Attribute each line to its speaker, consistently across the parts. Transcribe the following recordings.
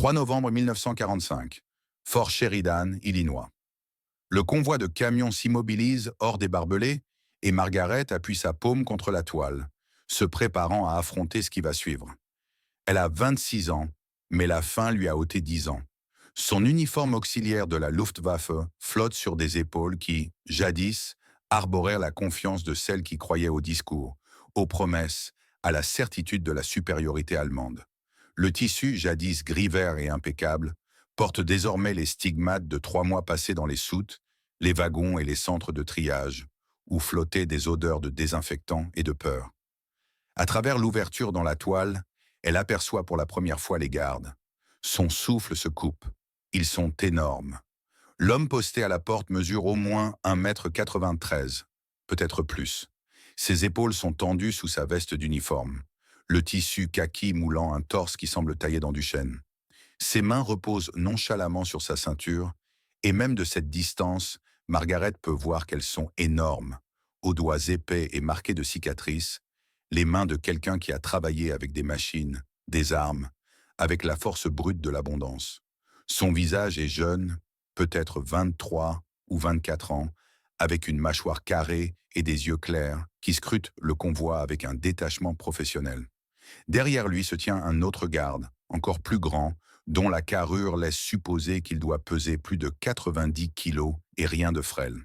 Speaker 1: 3 novembre 1945. Fort Sheridan, Illinois. Le convoi de camions s'immobilise hors des barbelés et Margaret appuie sa paume contre la toile, se préparant à affronter ce qui va suivre. Elle a 26 ans, mais la faim lui a ôté 10 ans. Son uniforme auxiliaire de la Luftwaffe flotte sur des épaules qui, jadis, arborèrent la confiance de celles qui croyaient au discours, aux promesses, à la certitude de la supériorité allemande. Le tissu, jadis gris-vert et impeccable, porte désormais les stigmates de 3 mois passés dans les soutes, les wagons et les centres de triage, où flottaient des odeurs de désinfectants et de peur. À travers l'ouverture dans la toile, elle aperçoit pour la première fois les gardes. Son souffle se coupe. Ils sont énormes. L'homme posté à la porte mesure au moins 1,93 m, peut-être plus. Ses épaules sont tendues sous sa veste d'uniforme. Le tissu kaki moulant un torse qui semble taillé dans du chêne. Ses mains reposent nonchalamment sur sa ceinture, et même de cette distance, Margaret peut voir qu'elles sont énormes, aux doigts épais et marqués de cicatrices, les mains de quelqu'un qui a travaillé avec des machines, des armes, avec la force brute de l'abondance. Son visage est jeune, peut-être 23 ou 24 ans, avec une mâchoire carrée et des yeux clairs qui scrutent le convoi avec un détachement professionnel. Derrière lui se tient un autre garde, encore plus grand, dont la carrure laisse supposer qu'il doit peser plus de 90 kilos et rien de frêle.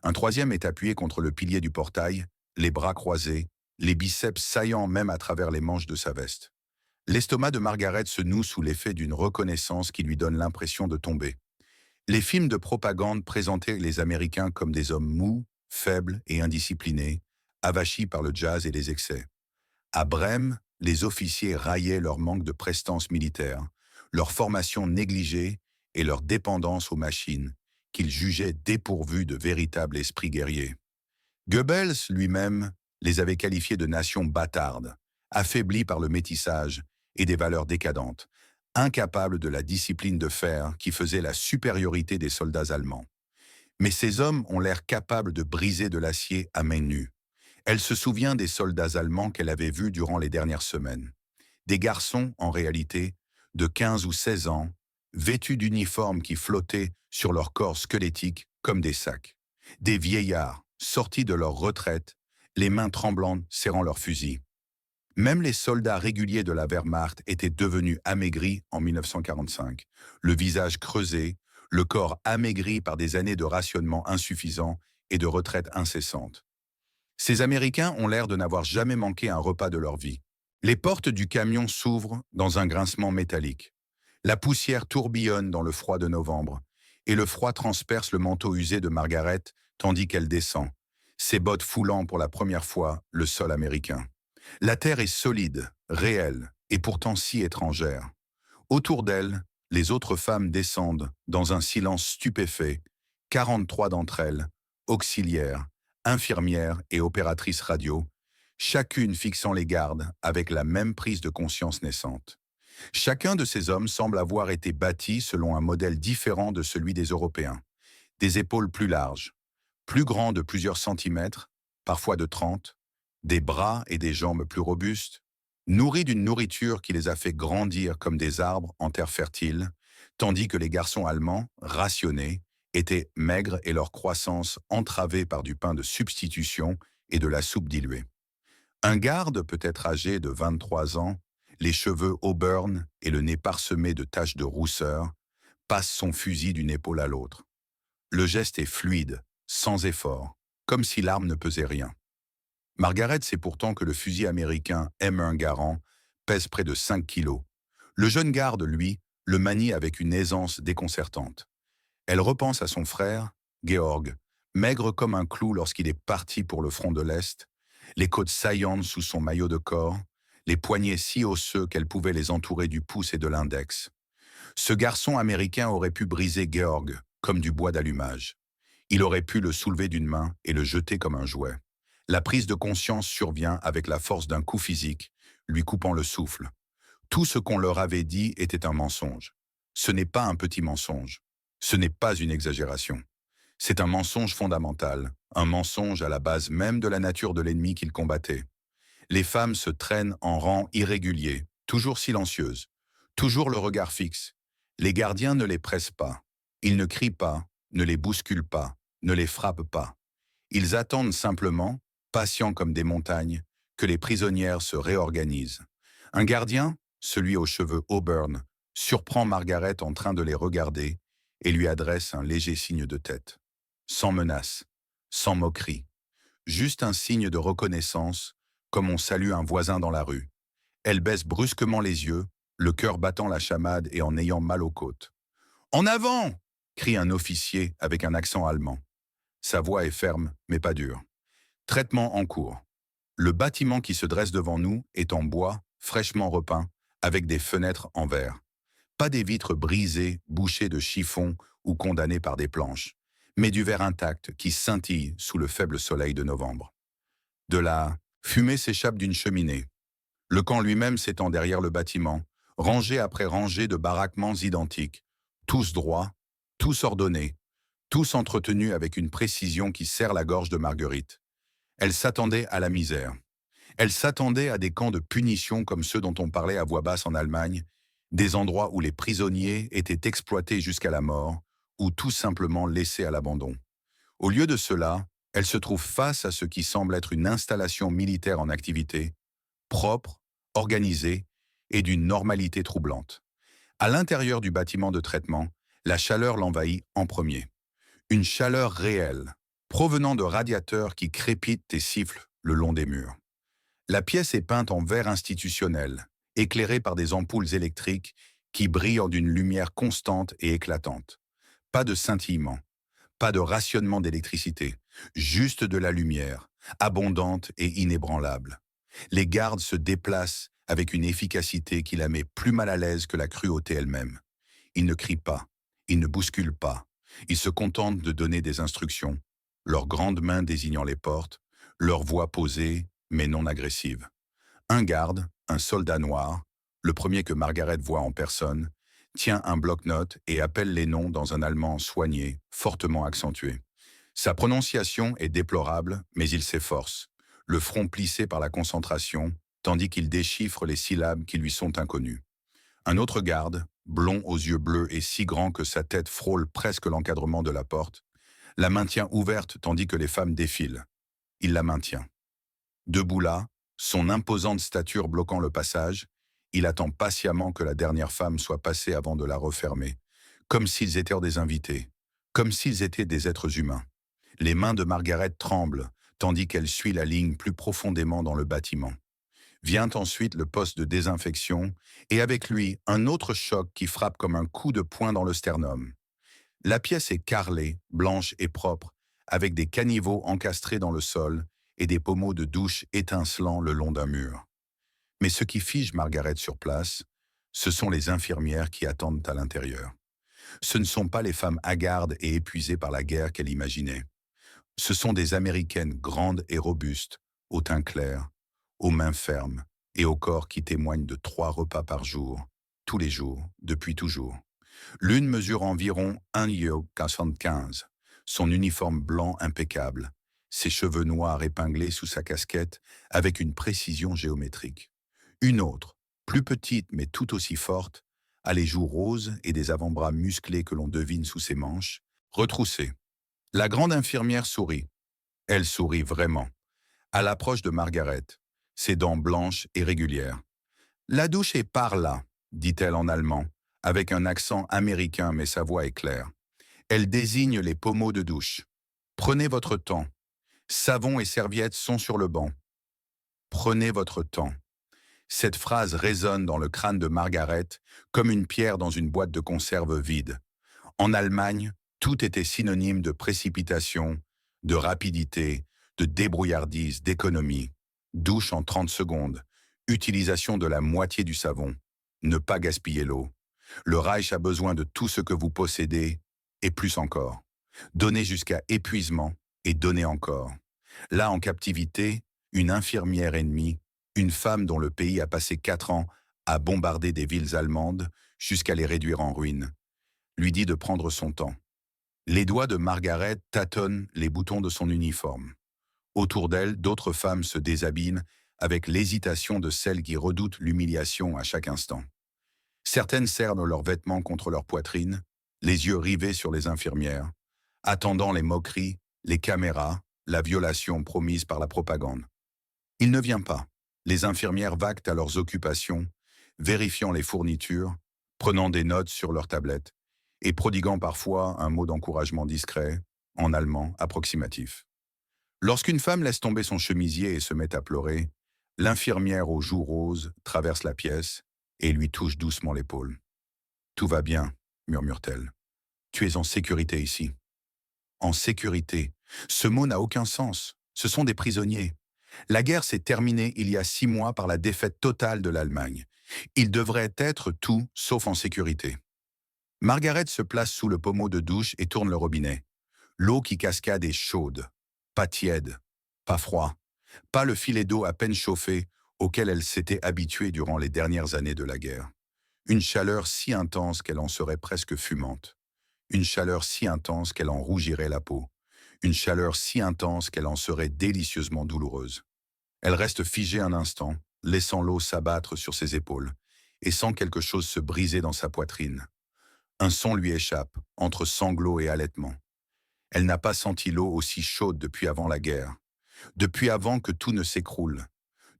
Speaker 1: Un troisième est appuyé contre le pilier du portail, les bras croisés, les biceps saillants même à travers les manches de sa veste. L'estomac de Margaret se noue sous l'effet d'une reconnaissance qui lui donne l'impression de tomber. Les films de propagande présentaient les Américains comme des hommes mous, faibles et indisciplinés, avachis par le jazz et les excès. À Brême, les officiers raillaient leur manque de prestance militaire, leur formation négligée et leur dépendance aux machines, qu'ils jugeaient dépourvues de véritable esprit guerrier. Goebbels, lui-même, les avait qualifiés de nations bâtardes, affaiblies par le métissage et des valeurs décadentes, incapables de la discipline de fer qui faisait la supériorité des soldats allemands. Mais ces hommes ont l'air capables de briser de l'acier à main nue. Elle se souvient des soldats allemands qu'elle avait vus durant les dernières semaines. Des garçons, en réalité, de 15 ou 16 ans, vêtus d'uniformes qui flottaient sur leur corps squelettique comme des sacs. Des vieillards, sortis de leur retraite, les mains tremblantes serrant leurs fusils. Même les soldats réguliers de la Wehrmacht étaient devenus amaigris en 1945, le visage creusé, le corps amaigri par des années de rationnement insuffisant et de retraite incessante. Ces Américains ont l'air de n'avoir jamais manqué un repas de leur vie. Les portes du camion s'ouvrent dans un grincement métallique. La poussière tourbillonne dans le froid de novembre, et le froid transperce le manteau usé de Margaret tandis qu'elle descend, ses bottes foulant pour la première fois le sol américain. La terre est solide, réelle, et pourtant si étrangère. Autour d'elle, les autres femmes descendent dans un silence stupéfait, 43 d'entre elles, auxiliaires, infirmières et opératrices radio, chacune fixant les gardes avec la même prise de conscience naissante. Chacun de ces hommes semble avoir été bâti selon un modèle différent de celui des Européens. Des épaules plus larges, plus grands de plusieurs centimètres, parfois de 30, des bras et des jambes plus robustes, nourris d'une nourriture qui les a fait grandir comme des arbres en terre fertile, tandis que les garçons allemands, rationnés, étaient maigres et leur croissance entravée par du pain de substitution et de la soupe diluée. Un garde, peut-être âgé de 23 ans, les cheveux auburn et le nez parsemé de taches de rousseur, passe son fusil d'une épaule à l'autre. Le geste est fluide, sans effort, comme si l'arme ne pesait rien. Margaret sait pourtant que le fusil américain M1 Garand pèse près de 5 kilos. Le jeune garde, lui, le manie avec une aisance déconcertante. Elle repense à son frère, Georg, maigre comme un clou lorsqu'il est parti pour le front de l'Est, les côtes saillantes sous son maillot de corps, les poignets si osseux qu'elle pouvait les entourer du pouce et de l'index. Ce garçon américain aurait pu briser Georg comme du bois d'allumage. Il aurait pu le soulever d'une main et le jeter comme un jouet. La prise de conscience survient avec la force d'un coup physique, lui coupant le souffle. Tout ce qu'on leur avait dit était un mensonge. Ce n'est pas un petit mensonge. Ce n'est pas une exagération. C'est un mensonge fondamental, un mensonge à la base même de la nature de l'ennemi qu'ils combattaient. Les femmes se traînent en rang irrégulier, toujours silencieuses, Toujours le regard fixe. Les gardiens ne les pressent pas. Ils ne crient pas, ne les bousculent pas, ne les frappent pas. Ils attendent simplement, patients comme des montagnes, que les prisonnières se réorganisent. Un gardien, celui aux cheveux auburn, surprend Margaret en train de les regarder et lui adresse un léger signe de tête. Sans menace, sans moquerie. Juste un signe de reconnaissance, comme on salue un voisin dans la rue. Elle baisse brusquement les yeux, le cœur battant la chamade et en ayant mal aux côtes. « En avant !» crie un officier avec un accent allemand. Sa voix est ferme, mais pas dure. Traitement en cours. Le bâtiment qui se dresse devant nous est en bois, fraîchement repeint, avec des fenêtres en verre. Pas des vitres brisées, bouchées de chiffons ou condamnées par des planches, mais du verre intact qui scintille sous le faible soleil de novembre. De la fumée s'échappe d'une cheminée. Le camp lui-même s'étend derrière le bâtiment, rangée après rangée de baraquements identiques, tous droits, tous ordonnés, tous entretenus avec une précision qui serre la gorge de Marguerite. Elle s'attendait à la misère. Elle s'attendait à des camps de punition comme ceux dont on parlait à voix basse en Allemagne, des endroits où les prisonniers étaient exploités jusqu'à la mort ou tout simplement laissés à l'abandon. Au lieu de cela, elle se trouve face à ce qui semble être une installation militaire en activité, propre, organisée et d'une normalité troublante. À l'intérieur du bâtiment de traitement, la chaleur l'envahit en premier. Une chaleur réelle, provenant de radiateurs qui crépitent et sifflent le long des murs. La pièce est peinte en verre institutionnel, éclairée par des ampoules électriques qui brillent d'une lumière constante et éclatante. Pas de scintillement, pas de rationnement d'électricité, juste de la lumière, abondante et inébranlable. Les gardes se déplacent avec une efficacité qui la met plus mal à l'aise que la cruauté elle-même. Ils ne crient pas, ils ne bousculent pas, ils se contentent de donner des instructions, leurs grandes mains désignant les portes, leur voix posée mais non agressive. Un garde, un soldat noir, le premier que Margaret voit en personne, tient un bloc-notes et appelle les noms dans un allemand soigné, fortement accentué. Sa prononciation est déplorable, mais il s'efforce, le front plissé par la concentration, tandis qu'il déchiffre les syllabes qui lui sont inconnues. Un autre garde, blond aux yeux bleus et si grand que sa tête frôle presque l'encadrement de la porte, la maintient ouverte tandis que les femmes défilent. Il la maintient. Debout là, son imposante stature bloquant le passage, il attend patiemment que la dernière femme soit passée avant de la refermer, comme s'ils étaient des invités, comme s'ils étaient des êtres humains. Les mains de Margaret tremblent, tandis qu'elle suit la ligne plus profondément dans le bâtiment. Vient ensuite le poste de désinfection, et avec lui, un autre choc qui frappe comme un coup de poing dans le sternum. La pièce est carrelée, blanche et propre, avec des caniveaux encastrés dans le sol et des pommeaux de douche étincelant le long d'un mur. Mais ce qui fige Margaret sur place, ce sont les infirmières qui attendent à l'intérieur. Ce ne sont pas les femmes hagardes et épuisées par la guerre qu'elle imaginait. Ce sont des Américaines grandes et robustes, au teint clair, aux mains fermes et au corps qui témoignent de 3 repas par jour, tous les jours, depuis toujours. L'une mesure environ 1,75 m, son uniforme blanc impeccable, ses cheveux noirs épinglés sous sa casquette avec une précision géométrique. Une autre, plus petite mais tout aussi forte, a les joues roses et des avant-bras musclés que l'on devine sous ses manches, retroussés. La grande infirmière sourit. Elle sourit vraiment. À l'approche de Margaret, ses dents blanches et régulières. « La douche est par là », dit-elle en allemand, avec un accent américain mais sa voix est claire. Elle désigne les pommeaux de douche. « Prenez votre temps. Savon et serviettes sont sur le banc. Prenez votre temps. » Cette phrase résonne dans le crâne de Margaret comme une pierre dans une boîte de conserve vide. En Allemagne, tout était synonyme de précipitation, de rapidité, de débrouillardise, d'économie. Douche en 30 secondes, utilisation de la moitié du savon, ne pas gaspiller l'eau. Le Reich a besoin de tout ce que vous possédez, et plus encore. Donnez jusqu'à épuisement et donnez encore. Là, en captivité, une infirmière ennemie, une femme dont le pays a passé 4 ans à bombarder des villes allemandes jusqu'à les réduire en ruines, lui dit de prendre son temps. Les doigts de Margaret tâtonnent les boutons de son uniforme. Autour d'elle, d'autres femmes se déshabillent avec l'hésitation de celles qui redoutent l'humiliation à chaque instant. Certaines cernent leurs vêtements contre leur poitrine, les yeux rivés sur les infirmières, attendant les moqueries, les caméras, la violation promise par la propagande. Il ne vient pas. Les infirmières vaquent à leurs occupations, vérifiant les fournitures, prenant des notes sur leur tablette et prodiguant parfois un mot d'encouragement discret, en allemand approximatif. Lorsqu'une femme laisse tomber son chemisier et se met à pleurer, l'infirmière aux joues roses traverse la pièce et lui touche doucement l'épaule. « Tout va bien », murmure-t-elle. « Tu es en sécurité ici. » En sécurité. Ce mot n'a aucun sens. Ce sont des prisonniers. La guerre s'est terminée il y a 6 mois par la défaite totale de l'Allemagne. Ils devraient être tout sauf en sécurité. Margaret se place sous le pommeau de douche et tourne le robinet. L'eau qui cascade est chaude. Pas tiède. Pas froid. Pas le filet d'eau à peine chauffé auquel elle s'était habituée durant les dernières années de la guerre. Une chaleur si intense qu'elle en serait presque fumante. Une chaleur si intense qu'elle en rougirait la peau. Une chaleur si intense qu'elle en serait délicieusement douloureuse. Elle reste figée un instant, laissant l'eau s'abattre sur ses épaules, et sent quelque chose se briser dans sa poitrine. Un son lui échappe, entre sanglots et halètements. Elle n'a pas senti l'eau aussi chaude depuis avant la guerre, depuis avant que tout ne s'écroule,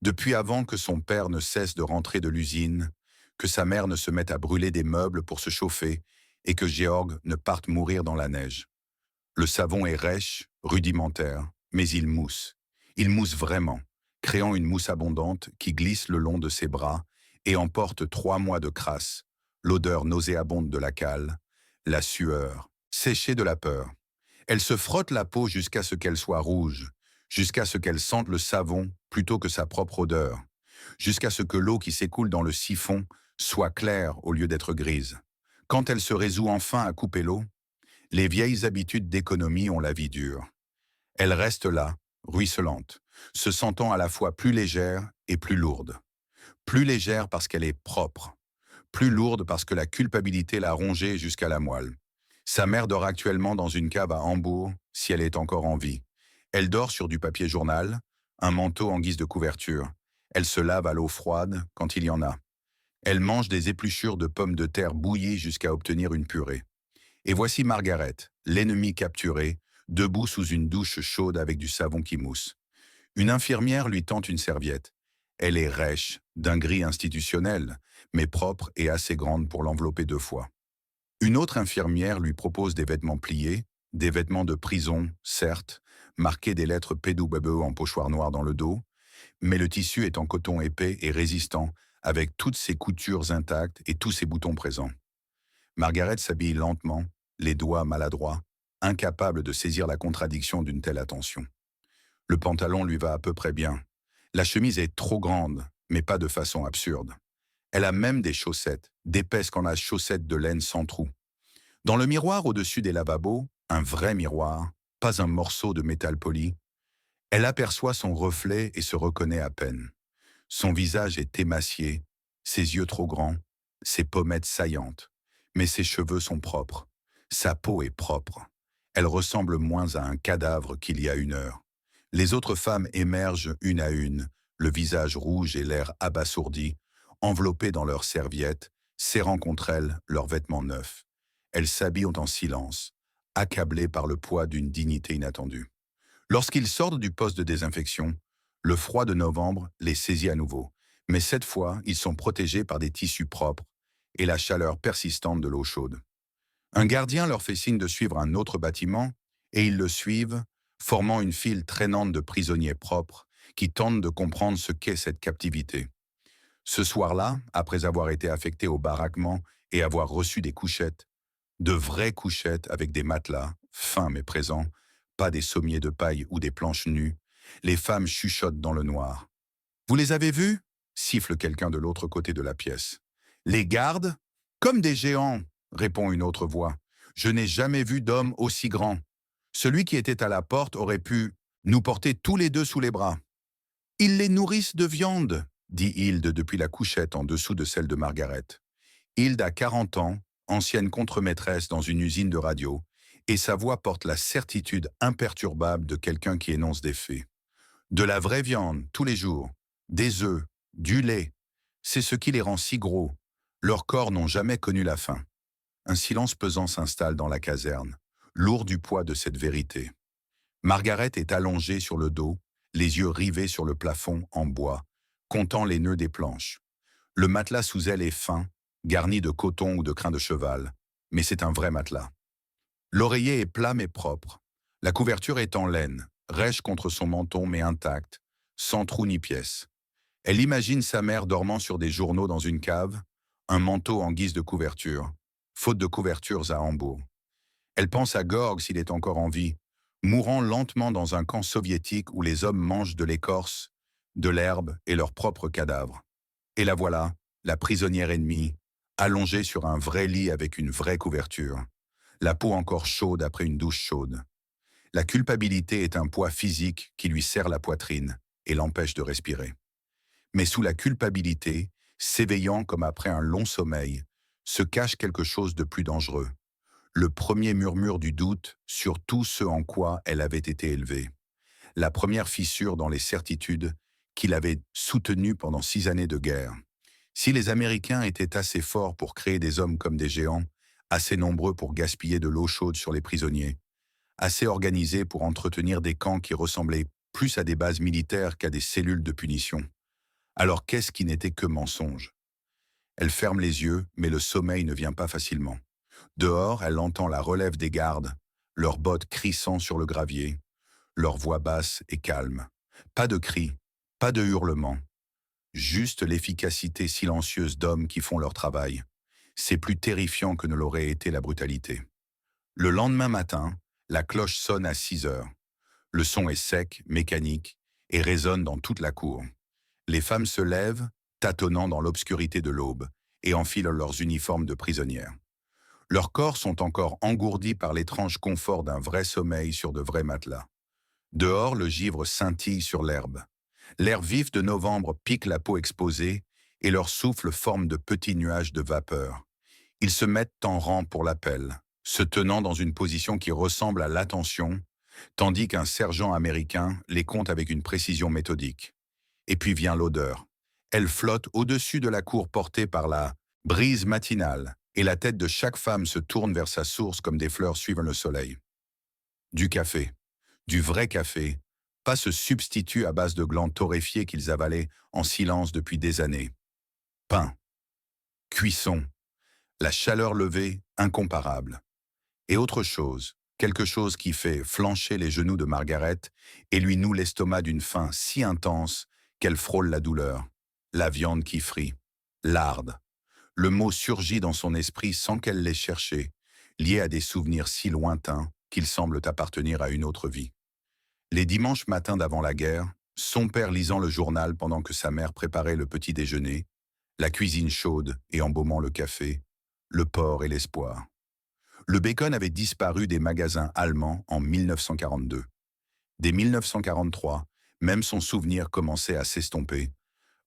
Speaker 1: depuis avant que son père ne cesse de rentrer de l'usine, que sa mère ne se mette à brûler des meubles pour se chauffer et que Georg ne parte mourir dans la neige. Le savon est rêche, rudimentaire, mais il mousse. Il mousse vraiment, créant une mousse abondante qui glisse le long de ses bras et emporte 3 mois de crasse, l'odeur nauséabonde de la cale, la sueur, séchée de la peur. Elle se frotte la peau jusqu'à ce qu'elle soit rouge, jusqu'à ce qu'elle sente le savon plutôt que sa propre odeur, jusqu'à ce que l'eau qui s'écoule dans le siphon soit claire au lieu d'être grise. Quand elle se résout enfin à couper l'eau, les vieilles habitudes d'économie ont la vie dure. Elle reste là, ruisselante, se sentant à la fois plus légère et plus lourde. Plus légère parce qu'elle est propre, plus lourde parce que la culpabilité l'a rongée jusqu'à la moelle. Sa mère dort actuellement dans une cave à Hambourg, si elle est encore en vie. Elle dort sur du papier journal, un manteau en guise de couverture. Elle se lave à l'eau froide quand il y en a. Elle mange des épluchures de pommes de terre bouillies jusqu'à obtenir une purée. Et voici Margaret, l'ennemie capturée, debout sous une douche chaude avec du savon qui mousse. Une infirmière lui tend une serviette. Elle est rêche, d'un gris institutionnel, mais propre et assez grande pour l'envelopper 2 fois. Une autre infirmière lui propose des vêtements pliés, des vêtements de prison, certes, marqués des lettres PWE en pochoir noir dans le dos, mais le tissu est en coton épais et résistant, avec toutes ses coutures intactes et tous ses boutons présents. Margaret s'habille lentement, les doigts maladroits, incapable de saisir la contradiction d'une telle attention. Le pantalon lui va à peu près bien. La chemise est trop grande, mais pas de façon absurde. Elle a même des chaussettes, d'épaisses canasses chaussettes de laine sans trou. Dans le miroir au-dessus des lavabos, un vrai miroir, pas un morceau de métal poli, elle aperçoit son reflet et se reconnaît à peine. Son visage est émacié, ses yeux trop grands, ses pommettes saillantes, mais ses cheveux sont propres. Sa peau est propre. Elle ressemble moins à un cadavre qu'il y a 1 heure. Les autres femmes émergent une à une, le visage rouge et l'air abasourdi, enveloppées dans leurs serviettes, serrant contre elles leurs vêtements neufs. Elles s'habillent en silence, accablées par le poids d'une dignité inattendue. Lorsqu'ils sortent du poste de désinfection, le froid de novembre les saisit à nouveau, mais cette fois, ils sont protégés par des tissus propres et la chaleur persistante de l'eau chaude. Un gardien leur fait signe de suivre un autre bâtiment, et ils le suivent, formant une file traînante de prisonniers propres qui tentent de comprendre ce qu'est cette captivité. Ce soir-là, après avoir été affectés au baraquement et avoir reçu des couchettes, de vraies couchettes avec des matelas, fins mais présents, pas des sommiers de paille ou des planches nues, les femmes chuchotent dans le noir. « Vous les avez vus ?» siffle quelqu'un de l'autre côté de la pièce. « Les gardes ? Comme des géants !» répond une autre voix. « Je n'ai jamais vu d'homme aussi grand. Celui qui était à la porte aurait pu nous porter tous les 2 sous les bras. »« Ils les nourrissent de viande !» dit Hilde depuis la couchette en dessous de celle de Margaret. Hilde a 40 ans, ancienne contremaîtresse dans une usine de radio, et sa voix porte la certitude imperturbable de quelqu'un qui énonce des faits. De la vraie viande, tous les jours, des œufs, du lait, c'est ce qui les rend si gros. Leurs corps n'ont jamais connu la faim. Un silence pesant s'installe dans la caserne, lourd du poids de cette vérité. Margaret est allongée sur le dos, les yeux rivés sur le plafond en bois, comptant les nœuds des planches. Le matelas sous elle est fin, garni de coton ou de crin de cheval, mais c'est un vrai matelas. L'oreiller est plat mais propre. La couverture est en laine, rêche contre son menton mais intacte, sans trou ni pièce. Elle imagine sa mère dormant sur des journaux dans une cave, un manteau en guise de couverture, faute de couvertures à Hambourg. Elle pense à Gorg s'il est encore en vie, mourant lentement dans un camp soviétique où les hommes mangent de l'écorce, de l'herbe et leurs propres cadavres. Et la voilà, la prisonnière ennemie, allongée sur un vrai lit avec une vraie couverture, la peau encore chaude après une douche chaude. La culpabilité est un poids physique qui lui serre la poitrine et l'empêche de respirer. Mais sous la culpabilité, s'éveillant comme après un long sommeil, se cache quelque chose de plus dangereux. Le premier murmure du doute sur tout ce en quoi elle avait été élevée. La première fissure dans les certitudes qu'il avait soutenues pendant 6 années de guerre. Si les Américains étaient assez forts pour créer des hommes comme des géants, assez nombreux pour gaspiller de l'eau chaude sur les prisonniers, assez organisés pour entretenir des camps qui ressemblaient plus à des bases militaires qu'à des cellules de punition, alors qu'est-ce qui n'était que mensonge? Elle ferme les yeux, mais le sommeil ne vient pas facilement. Dehors, elle entend la relève des gardes, leurs bottes crissant sur le gravier, leur voix basse et calme. Pas de cris, pas de hurlements, juste l'efficacité silencieuse d'hommes qui font leur travail. C'est plus terrifiant que ne l'aurait été la brutalité. Le lendemain matin, la cloche sonne à 6 heures. Le son est sec, mécanique, et résonne dans toute la cour. Les femmes se lèvent, tâtonnant dans l'obscurité de l'aube, et enfilent leurs uniformes de prisonnières. Leurs corps sont encore engourdis par l'étrange confort d'un vrai sommeil sur de vrais matelas. Dehors, le givre scintille sur l'herbe. L'air vif de novembre pique la peau exposée, et leur souffle forme de petits nuages de vapeur. Ils se mettent en rang pour l'appel, se tenant dans une position qui ressemble à l'attention, tandis qu'un sergent américain les compte avec une précision méthodique. Et puis vient l'odeur. Elle flotte au-dessus de la cour portée par la brise matinale, et la tête de chaque femme se tourne vers sa source comme des fleurs suivent le soleil. Du café, du vrai café, pas ce substitut à base de glands torréfiés qu'ils avalaient en silence depuis des années. Pain, cuisson, la chaleur levée, incomparable. Et autre chose, quelque chose qui fait flancher les genoux de Margaret et lui noue l'estomac d'une faim si intense qu'elle frôle la douleur. La viande qui frit, l'arde. Le mot surgit dans son esprit sans qu'elle l'ait cherché, lié à des souvenirs si lointains qu'ils semblent appartenir à une autre vie. Les dimanches matins d'avant la guerre, son père lisant le journal pendant que sa mère préparait le petit déjeuner, la cuisine chaude et embaumant le café, le porc et l'espoir. Le bacon avait disparu des magasins allemands en 1942. Dès 1943, même son souvenir commençait à s'estomper,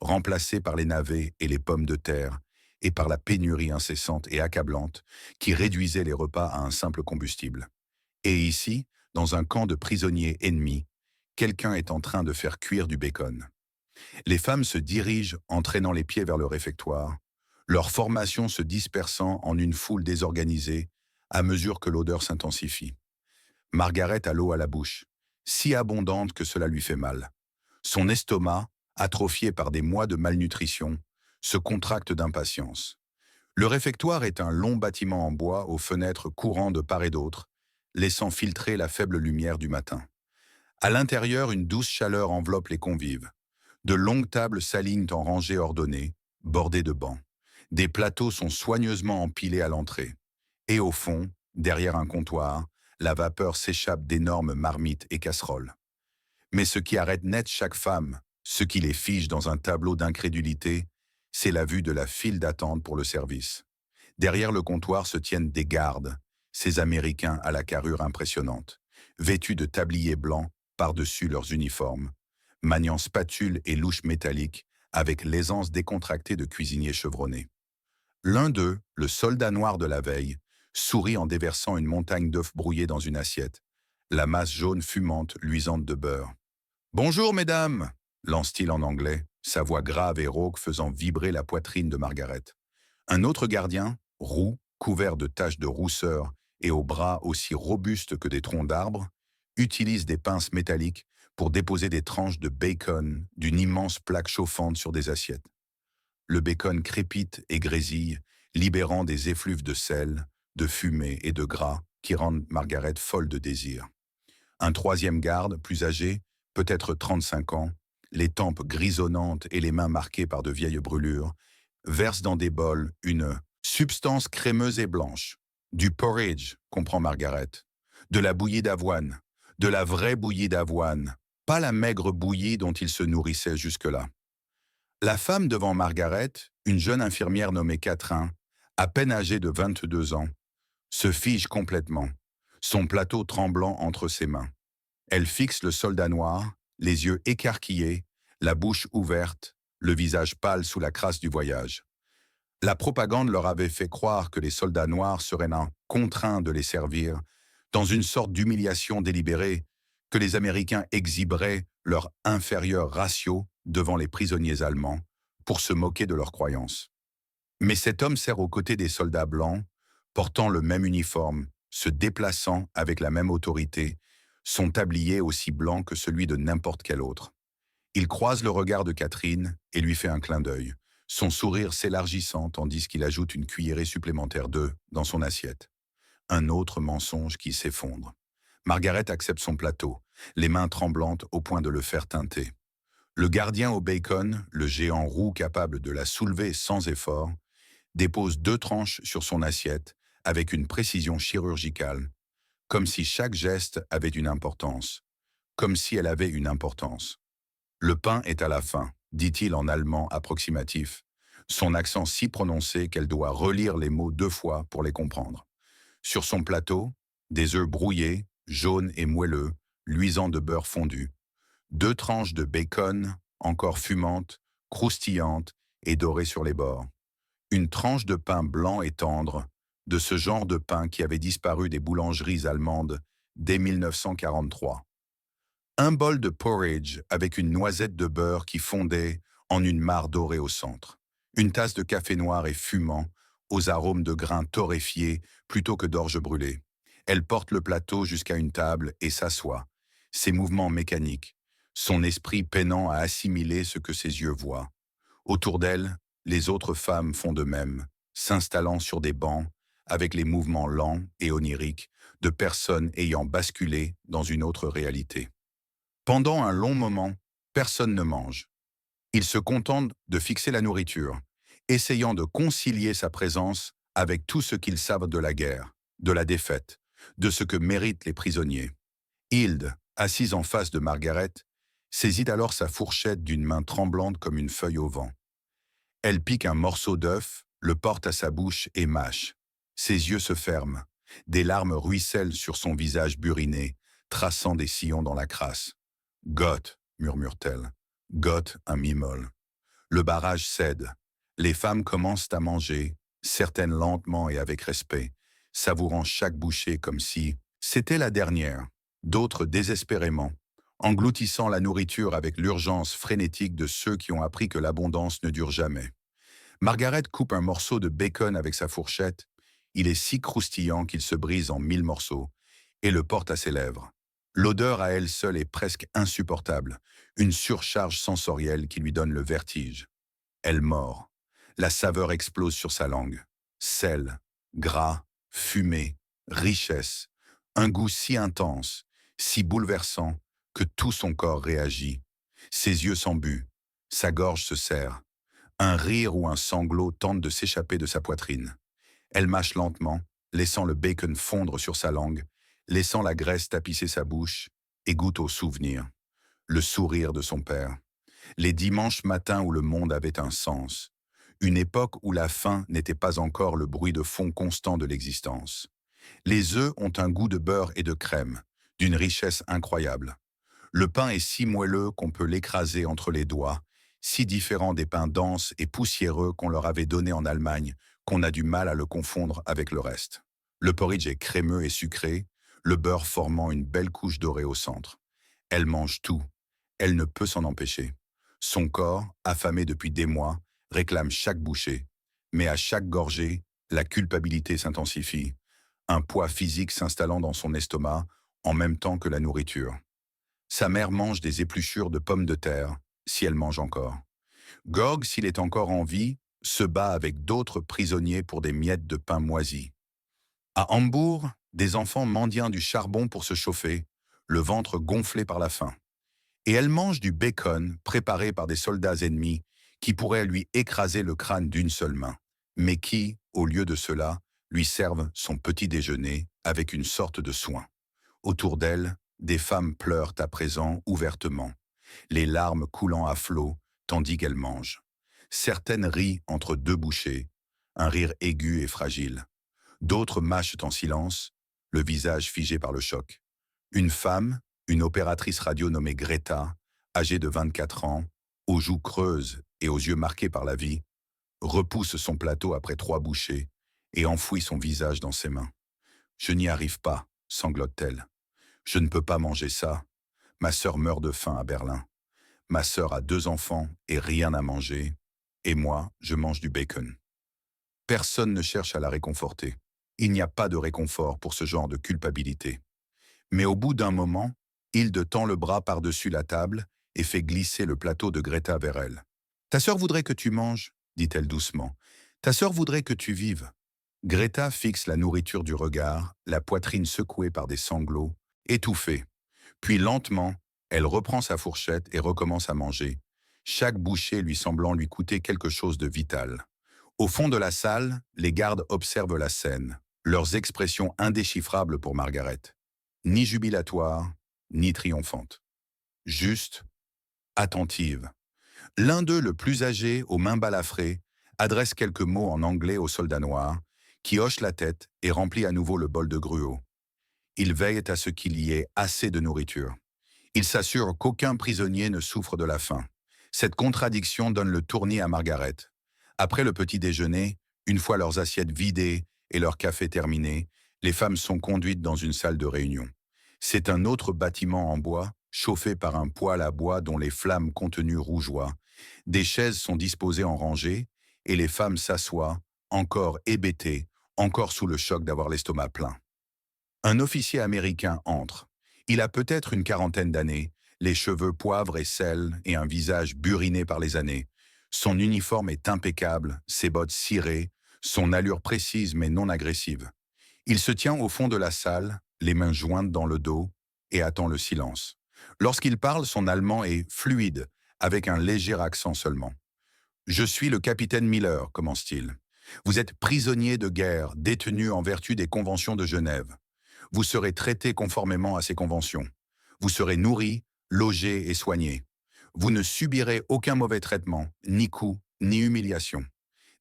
Speaker 1: remplacé par les navets et les pommes de terre, et par la pénurie incessante et accablante qui réduisait les repas à un simple combustible. Et ici, dans un camp de prisonniers ennemis, quelqu'un est en train de faire cuire du bacon. Les femmes se dirigent en traînant les pieds vers le réfectoire, leur formation se dispersant en une foule désorganisée à mesure que l'odeur s'intensifie. Margaret a l'eau à la bouche, si abondante que cela lui fait mal. Son estomac, atrophié par des mois de malnutrition, se contracte d'impatience. Le réfectoire est un long bâtiment en bois aux fenêtres courant de part et d'autre, laissant filtrer la faible lumière du matin. À l'intérieur, une douce chaleur enveloppe les convives. De longues tables s'alignent en rangées ordonnées, bordées de bancs. Des plateaux sont soigneusement empilés à l'entrée. Et au fond, derrière un comptoir, la vapeur s'échappe d'énormes marmites et casseroles. Mais ce qui arrête net chaque femme, ce qui les fige dans un tableau d'incrédulité, c'est la vue de la file d'attente pour le service. Derrière le comptoir se tiennent des gardes, ces Américains à la carrure impressionnante, vêtus de tabliers blancs par-dessus leurs uniformes, maniant spatules et louches métalliques avec l'aisance décontractée de cuisiniers chevronnés. L'un d'eux, le soldat noir de la veille, sourit en déversant une montagne d'œufs brouillés dans une assiette, la masse jaune fumante luisante de beurre. « Bonjour, mesdames !» lance-t-il en anglais, sa voix grave et rauque faisant vibrer la poitrine de Margaret. Un autre gardien, roux, couvert de taches de rousseur et aux bras aussi robustes que des troncs d'arbres, utilise des pinces métalliques pour déposer des tranches de bacon d'une immense plaque chauffante sur des assiettes. Le bacon crépite et grésille, libérant des effluves de sel, de fumée et de gras qui rendent Margaret folle de désir. Un troisième garde, plus âgé, peut-être 35 ans, les tempes grisonnantes et les mains marquées par de vieilles brûlures, verse dans des bols une substance crémeuse et blanche. Du porridge, comprend Margaret. De la bouillie d'avoine. De la vraie bouillie d'avoine. Pas la maigre bouillie dont il se nourrissait jusque-là. La femme devant Margaret, une jeune infirmière nommée Catherine, à peine âgée de 22 ans, se fige complètement, son plateau tremblant entre ses mains. Elle fixe le soldat noir, les yeux écarquillés, la bouche ouverte, le visage pâle sous la crasse du voyage. La propagande leur avait fait croire que les soldats noirs seraient contraints de les servir, dans une sorte d'humiliation délibérée, que les Américains exhiberaient leur inférieur ratio devant les prisonniers allemands, pour se moquer de leurs croyances. Mais cet homme sert aux côtés des soldats blancs, portant le même uniforme, se déplaçant avec la même autorité, son tablier aussi blanc que celui de n'importe quel autre. Il croise le regard de Catherine et lui fait un clin d'œil, son sourire s'élargissant tandis qu'il ajoute une cuillerée supplémentaire d'œufs dans son assiette. Un autre mensonge qui s'effondre. Margaret accepte son plateau, les mains tremblantes au point de le faire teinter. Le gardien au bacon, le géant roux capable de la soulever sans effort, dépose 2 tranches sur son assiette avec une précision chirurgicale, comme si chaque geste avait une importance, comme si elle avait une importance. Le pain est à la fin, dit-il en allemand approximatif, son accent si prononcé qu'elle doit relire les mots 2 fois pour les comprendre. Sur son plateau, des œufs brouillés, jaunes et moelleux, luisants de beurre fondu, 2 tranches de bacon, encore fumantes, croustillantes et dorées sur les bords. Une tranche de pain blanc et tendre, de ce genre de pain qui avait disparu des boulangeries allemandes dès 1943. Un bol de porridge avec une noisette de beurre qui fondait en une mare dorée au centre. Une tasse de café noir et fumant, aux arômes de grains torréfiés plutôt que d'orge brûlée. Elle porte le plateau jusqu'à une table et s'assoit, ses mouvements mécaniques, son esprit peinant à assimiler ce que ses yeux voient. Autour d'elle, les autres femmes font de même, s'installant sur des bancs, avec les mouvements lents et oniriques de personnes ayant basculé dans une autre réalité. Pendant un long moment, personne ne mange. Ils se contentent de fixer la nourriture, essayant de concilier sa présence avec tout ce qu'ils savent de la guerre, de la défaite, de ce que méritent les prisonniers. Hilde, assise en face de Margaret, saisit alors sa fourchette d'une main tremblante comme une feuille au vent. Elle pique un morceau d'œuf, le porte à sa bouche et mâche. Ses yeux se ferment. Des larmes ruissellent sur son visage buriné, traçant des sillons dans la crasse. « Gott » murmure-t-elle. « Gott, un mi-molle. » Le barrage cède. Les femmes commencent à manger, certaines lentement et avec respect, savourant chaque bouchée comme si c'était la dernière, d'autres désespérément, engloutissant la nourriture avec l'urgence frénétique de ceux qui ont appris que l'abondance ne dure jamais. Margaret coupe un morceau de bacon avec sa fourchette. Il est si croustillant qu'il se brise en 1000 morceaux et le porte à ses lèvres. L'odeur à elle seule est presque insupportable, une surcharge sensorielle qui lui donne le vertige. Elle mord. La saveur explose sur sa langue. Sel, gras, fumée, richesse, un goût si intense, si bouleversant, que tout son corps réagit. Ses yeux s'embuent, sa gorge se serre. Un rire ou un sanglot tente de s'échapper de sa poitrine. Elle mâche lentement, laissant le bacon fondre sur sa langue, laissant la graisse tapisser sa bouche, et goûte au souvenir. Le sourire de son père. Les dimanches matins où le monde avait un sens. Une époque où la faim n'était pas encore le bruit de fond constant de l'existence. Les œufs ont un goût de beurre et de crème, d'une richesse incroyable. Le pain est si moelleux qu'on peut l'écraser entre les doigts, si différent des pains denses et poussiéreux qu'on leur avait donnés en Allemagne, qu'on a du mal à le confondre avec le reste. Le porridge est crémeux et sucré, le beurre formant une belle couche dorée au centre. Elle mange tout. Elle ne peut s'en empêcher. Son corps, affamé depuis des mois, réclame chaque bouchée. Mais à chaque gorgée, la culpabilité s'intensifie, un poids physique s'installant dans son estomac en même temps que la nourriture. Sa mère mange des épluchures de pommes de terre, si elle mange encore. Gorg, s'il est encore en vie, se bat avec d'autres prisonniers pour des miettes de pain moisi. À Hambourg, des enfants mendient du charbon pour se chauffer, le ventre gonflé par la faim. Et elle mange du bacon préparé par des soldats ennemis qui pourraient lui écraser le crâne d'une seule main, mais qui, au lieu de cela, lui servent son petit déjeuner avec une sorte de soin. Autour d'elle, des femmes pleurent à présent ouvertement, les larmes coulant à flots tandis qu'elles mangent. Certaines rient entre deux bouchées, un rire aigu et fragile. D'autres mâchent en silence, le visage figé par le choc. Une femme, une opératrice radio nommée Greta, âgée de 24 ans, aux joues creuses et aux yeux marqués par la vie, repousse son plateau après 3 bouchées et enfouit son visage dans ses mains. « Je n'y arrive pas », sanglote-t-elle. « Je ne peux pas manger ça. Ma sœur meurt de faim à Berlin. Ma sœur a 2 enfants et rien à manger. Et moi, je mange du bacon. » Personne ne cherche à la réconforter. Il n'y a pas de réconfort pour ce genre de culpabilité. Mais au bout d'un moment, Hilde tend le bras par-dessus la table et fait glisser le plateau de Greta vers elle. « Ta sœur voudrait que tu manges, » dit-elle doucement. « Ta sœur voudrait que tu vives. » Greta fixe la nourriture du regard, la poitrine secouée par des sanglots, étouffée. Puis lentement, elle reprend sa fourchette et recommence à manger, chaque bouchée lui semblant lui coûter quelque chose de vital. Au fond de la salle, les gardes observent la scène, leurs expressions indéchiffrables pour Margaret. Ni jubilatoire, ni triomphante. Juste, attentive. L'un d'eux, le plus âgé, aux mains balafrées, adresse quelques mots en anglais au soldat noir, qui hoche la tête et remplit à nouveau le bol de gruau. Il veille à ce qu'il y ait assez de nourriture. Il s'assure qu'aucun prisonnier ne souffre de la faim. Cette contradiction donne le tournis à Margaret. Après le petit déjeuner, une fois leurs assiettes vidées et leur café terminé, les femmes sont conduites dans une salle de réunion. C'est un autre bâtiment en bois, chauffé par un poêle à bois dont les flammes contenues rougeoient. Des chaises sont disposées en rangées et les femmes s'assoient, encore hébétées, encore sous le choc d'avoir l'estomac plein. Un officier américain entre. Il a peut-être une 40aine d'années, les cheveux poivre et sel et un visage buriné par les années. Son uniforme est impeccable, ses bottes cirées, son allure précise mais non agressive. Il se tient au fond de la salle, les mains jointes dans le dos, et attend le silence. Lorsqu'il parle, son allemand est fluide, avec un léger accent seulement. « Je suis le capitaine Miller », commence-t-il. « Vous êtes prisonnier de guerre, détenu en vertu des conventions de Genève. Vous serez traité conformément à ces conventions. Vous serez nourri, logé et soigné. Vous ne subirez aucun mauvais traitement, ni coup, ni humiliation.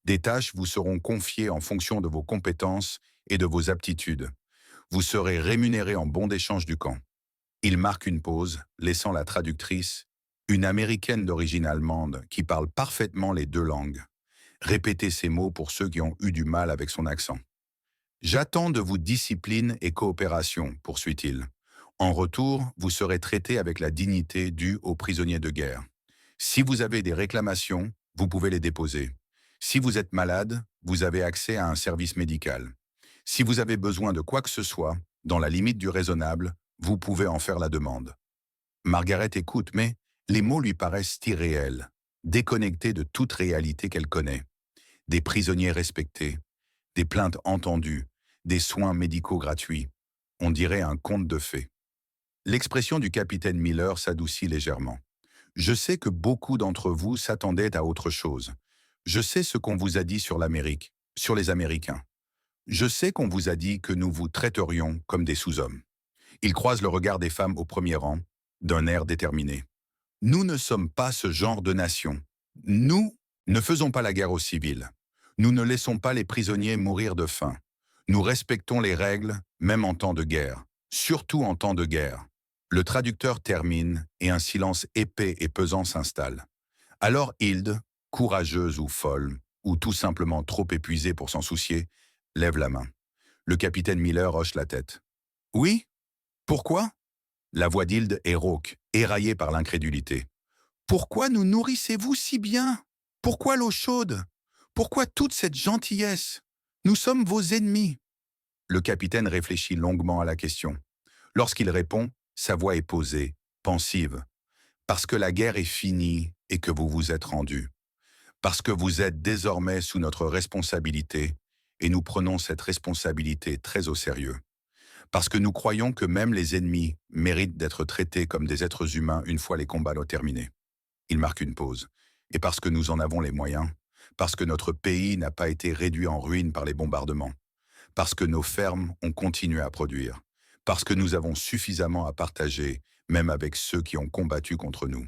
Speaker 1: Des tâches vous seront confiées en fonction de vos compétences et de vos aptitudes. Vous serez rémunéré en bon d'échange du camp. » Il marque une pause, laissant la traductrice, une Américaine d'origine allemande qui parle parfaitement les 2 langues, répéter ces mots pour ceux qui ont eu du mal avec son accent. « J'attends de vous discipline et coopération, poursuit-il. En retour, vous serez traité avec la dignité due aux prisonniers de guerre. Si vous avez des réclamations, vous pouvez les déposer. Si vous êtes malade, vous avez accès à un service médical. Si vous avez besoin de quoi que ce soit, dans la limite du raisonnable, vous pouvez en faire la demande. » Margaret écoute, mais les mots lui paraissent irréels, déconnectés de toute réalité qu'elle connaît. Des prisonniers respectés, des plaintes entendues, des soins médicaux gratuits. On dirait un conte de fées. L'expression du capitaine Miller s'adoucit légèrement. « Je sais que beaucoup d'entre vous s'attendaient à autre chose. Je sais ce qu'on vous a dit sur l'Amérique, sur les Américains. Je sais qu'on vous a dit que nous vous traiterions comme des sous-hommes. » Il croise le regard des femmes au premier rang, d'un air déterminé. « Nous ne sommes pas ce genre de nation. Nous ne faisons pas la guerre aux civils. Nous ne laissons pas les prisonniers mourir de faim. Nous respectons les règles, même en temps de guerre, surtout en temps de guerre. » Le traducteur termine et un silence épais et pesant s'installe. Alors Hilde, courageuse ou folle, ou tout simplement trop épuisée pour s'en soucier, lève la main. Le capitaine Miller hoche la tête. « Oui ? Pourquoi ?» La voix d'Hilde est rauque, éraillée par l'incrédulité. « Pourquoi nous nourrissez-vous si bien ? Pourquoi l'eau chaude ? Pourquoi toute cette gentillesse? Nous sommes vos ennemis. Le capitaine réfléchit longuement à la question. Lorsqu'il répond, sa voix est posée, pensive. Parce que la guerre est finie et que vous vous êtes rendus. Parce que vous êtes désormais sous notre responsabilité et nous prenons cette responsabilité très au sérieux. Parce que nous croyons que même les ennemis méritent d'être traités comme des êtres humains une fois les combats terminés. Il marque une pause. Et parce que nous en avons les moyens, parce que notre pays n'a pas été réduit en ruine par les bombardements, parce que nos fermes ont continué à produire, parce que nous avons suffisamment à partager, même avec ceux qui ont combattu contre nous.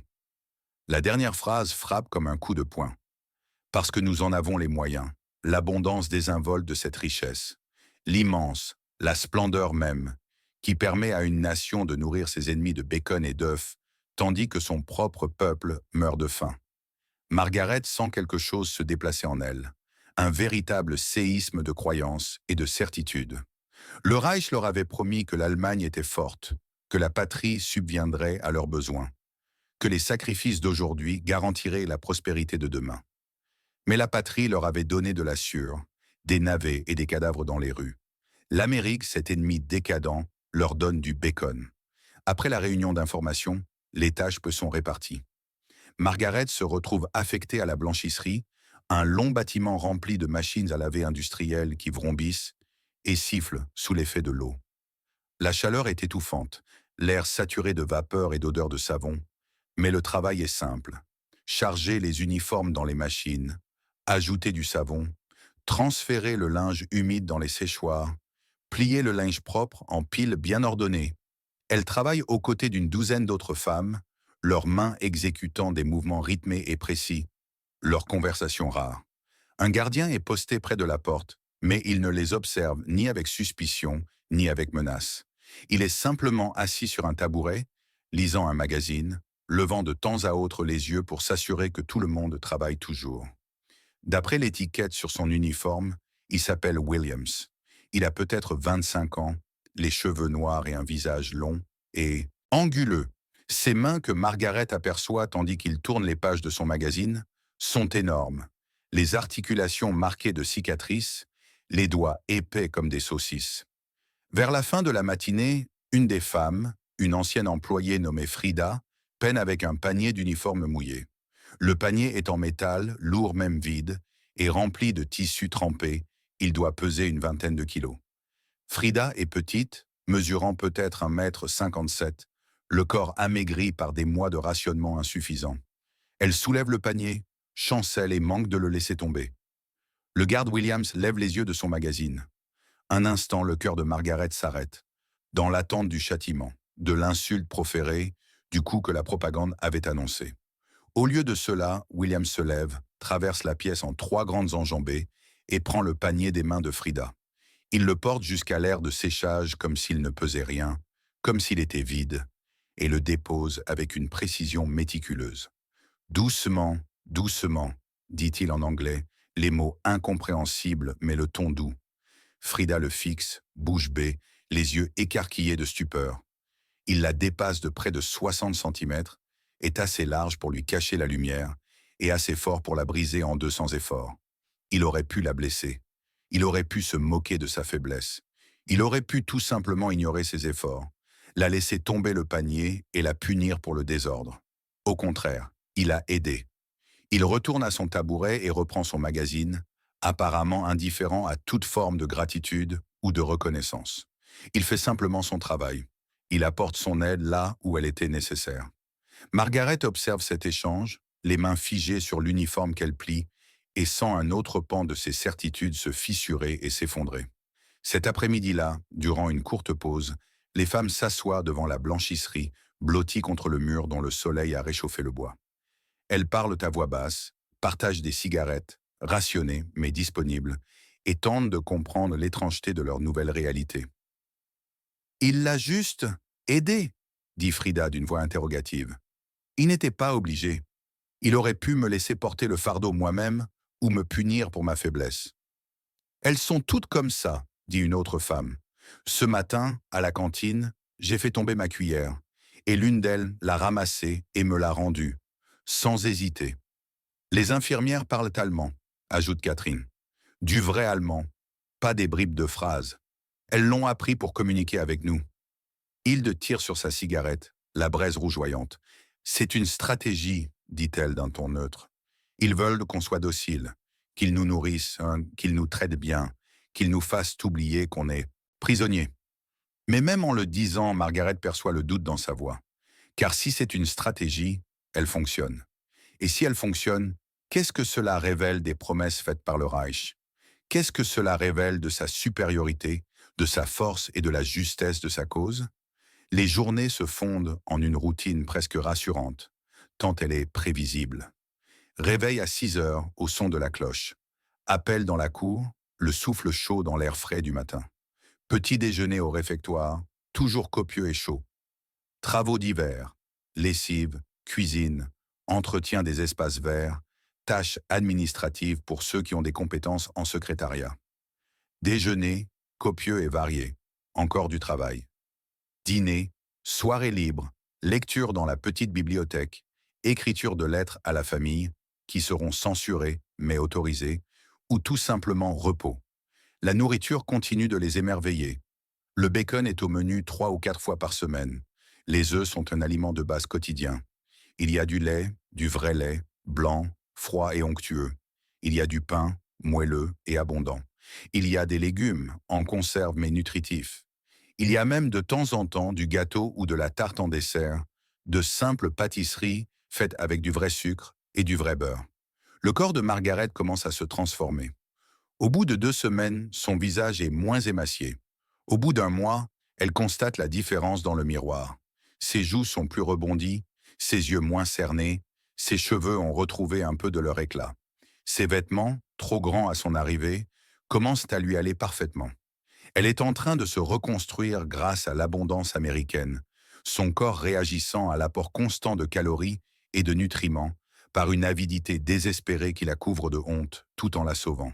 Speaker 1: La dernière phrase frappe comme un coup de poing. Parce que nous en avons les moyens, l'abondance désinvolte de cette richesse, l'immense, la splendeur même, qui permet à une nation de nourrir ses ennemis de bacon et d'œufs, tandis que son propre peuple meurt de faim. Margaret sent quelque chose se déplacer en elle, un véritable séisme de croyance et de certitude. Le Reich leur avait promis que l'Allemagne était forte, que la patrie subviendrait à leurs besoins, que les sacrifices d'aujourd'hui garantiraient la prospérité de demain. Mais la patrie leur avait donné de la sueur, des navets et des cadavres dans les rues. L'Amérique, cet ennemi décadent, leur donne du bacon. Après la réunion d'information, les tâches sont réparties. Margaret se retrouve affectée à la blanchisserie, un long bâtiment rempli de machines à laver industrielles qui vrombissent et sifflent sous l'effet de l'eau. La chaleur est étouffante, l'air saturé de vapeur et d'odeur de savon, mais le travail est simple. Charger les uniformes dans les machines, ajouter du savon, transférer le linge humide dans les séchoirs, plier le linge propre en piles bien ordonnées. Elle travaille aux côtés d'une douzaine d'autres femmes, leurs mains exécutant des mouvements rythmés et précis, leurs conversations rares. Un gardien est posté près de la porte, mais il ne les observe ni avec suspicion, ni avec menace. Il est simplement assis sur un tabouret, lisant un magazine, levant de temps à autre les yeux pour s'assurer que tout le monde travaille toujours. D'après l'étiquette sur son uniforme, il s'appelle Williams. Il a peut-être 25 ans, les cheveux noirs et un visage long, et anguleux. Ses mains que Margaret aperçoit tandis qu'il tourne les pages de son magazine sont énormes. Les articulations marquées de cicatrices, les doigts épais comme des saucisses. Vers la fin de la matinée, une des femmes, une ancienne employée nommée Frida, peine avec un panier d'uniformes mouillés. Le panier est en métal, lourd même vide, et rempli de tissus trempés. Il doit peser une vingtaine de kilos. Frida est petite, mesurant peut-être 1,57 m, le corps amaigri par des mois de rationnement insuffisant. Elle soulève le panier, chancelle et manque de le laisser tomber. Le garde Williams lève les yeux de son magazine. Un instant, le cœur de Margaret s'arrête, dans l'attente du châtiment, de l'insulte proférée, du coup que la propagande avait annoncé. Au lieu de cela, Williams se lève, traverse la pièce en 3 grandes enjambées et prend le panier des mains de Frida. Il le porte jusqu'à l'aire de séchage comme s'il ne pesait rien, comme s'il était vide, et le dépose avec une précision méticuleuse. Doucement, doucement, dit-il en anglais, les mots incompréhensibles mais le ton doux. Frida le fixe, bouche bée, les yeux écarquillés de stupeur. Il la dépasse de près de 60 centimètres, est assez large pour lui cacher la lumière et assez fort pour la briser en deux sans effort. Il aurait pu la blesser. Il aurait pu se moquer de sa faiblesse. Il aurait pu tout simplement ignorer ses efforts, la laisser tomber le panier et la punir pour le désordre. Au contraire, il a aidé. Il retourne à son tabouret et reprend son magazine, apparemment indifférent à toute forme de gratitude ou de reconnaissance. Il fait simplement son travail. Il apporte son aide là où elle était nécessaire. Margaret observe cet échange, les mains figées sur l'uniforme qu'elle plie, et sent un autre pan de ses certitudes se fissurer et s'effondrer. Cet après-midi-là, durant une courte pause, les femmes s'assoient devant la blanchisserie, blotties contre le mur dont le soleil a réchauffé le bois. Elles parlent à voix basse, partagent des cigarettes, rationnées mais disponibles, et tentent de comprendre l'étrangeté de leur nouvelle réalité. « Il l'a juste aidé », dit Frida d'une voix interrogative. « Il n'était pas obligé. Il aurait pu me laisser porter le fardeau moi-même ou me punir pour ma faiblesse. »« Elles sont toutes comme ça, » dit une autre femme. « Ce matin, à la cantine, j'ai fait tomber ma cuillère, et l'une d'elles l'a ramassée et me l'a rendue, sans hésiter. Les infirmières parlent allemand, ajoute Catherine. Du vrai allemand, pas des bribes de phrases. Elles l'ont appris pour communiquer avec nous. Hilde tire sur sa cigarette, la braise rougeoyante. C'est une stratégie, dit-elle d'un ton neutre. Ils veulent qu'on soit docile, qu'ils nous nourrissent, hein, qu'ils nous traitent bien, qu'ils nous fassent oublier qu'on est prisonniers. Mais même en le disant, Margaret perçoit le doute dans sa voix. Car si c'est une stratégie, elle fonctionne. Et si elle fonctionne, qu'est-ce que cela révèle des promesses faites par le Reich? Qu'est-ce que cela révèle de sa supériorité, de sa force et de la justesse de sa cause? Les journées se fondent en une routine presque rassurante, tant elle est prévisible. Réveil à 6 heures au son de la cloche. Appel dans la cour, le souffle chaud dans l'air frais du matin. Petit déjeuner au réfectoire, toujours copieux et chaud. Travaux divers, lessive, cuisine, entretien des espaces verts, tâches administratives pour ceux qui ont des compétences en secrétariat. Déjeuner, copieux et varié, encore du travail. Dîner, soirée libre, lecture dans la petite bibliothèque, écriture de lettres à la famille, qui seront censurées mais autorisées, ou tout simplement repos. La nourriture continue de les émerveiller. Le bacon est au menu 3 ou 4 fois par semaine. Les œufs sont un aliment de base quotidien. Il y a du lait, du vrai lait, blanc, froid et onctueux. Il y a du pain, moelleux et abondant. Il y a des légumes, en conserve mais nutritifs. Il y a même de temps en temps du gâteau ou de la tarte en dessert, de simples pâtisseries faites avec du vrai sucre et du vrai beurre. Le corps de Margaret commence à se transformer. Au bout de 2 semaines, son visage est moins émacié. Au bout d'un mois, elle constate la différence dans le miroir. Ses joues sont plus rebondies, ses yeux moins cernés, ses cheveux ont retrouvé un peu de leur éclat. Ses vêtements, trop grands à son arrivée, commencent à lui aller parfaitement. Elle est en train de se reconstruire grâce à l'abondance américaine, son corps réagissant à l'apport constant de calories et de nutriments par une avidité désespérée qui la couvre de honte tout en la sauvant.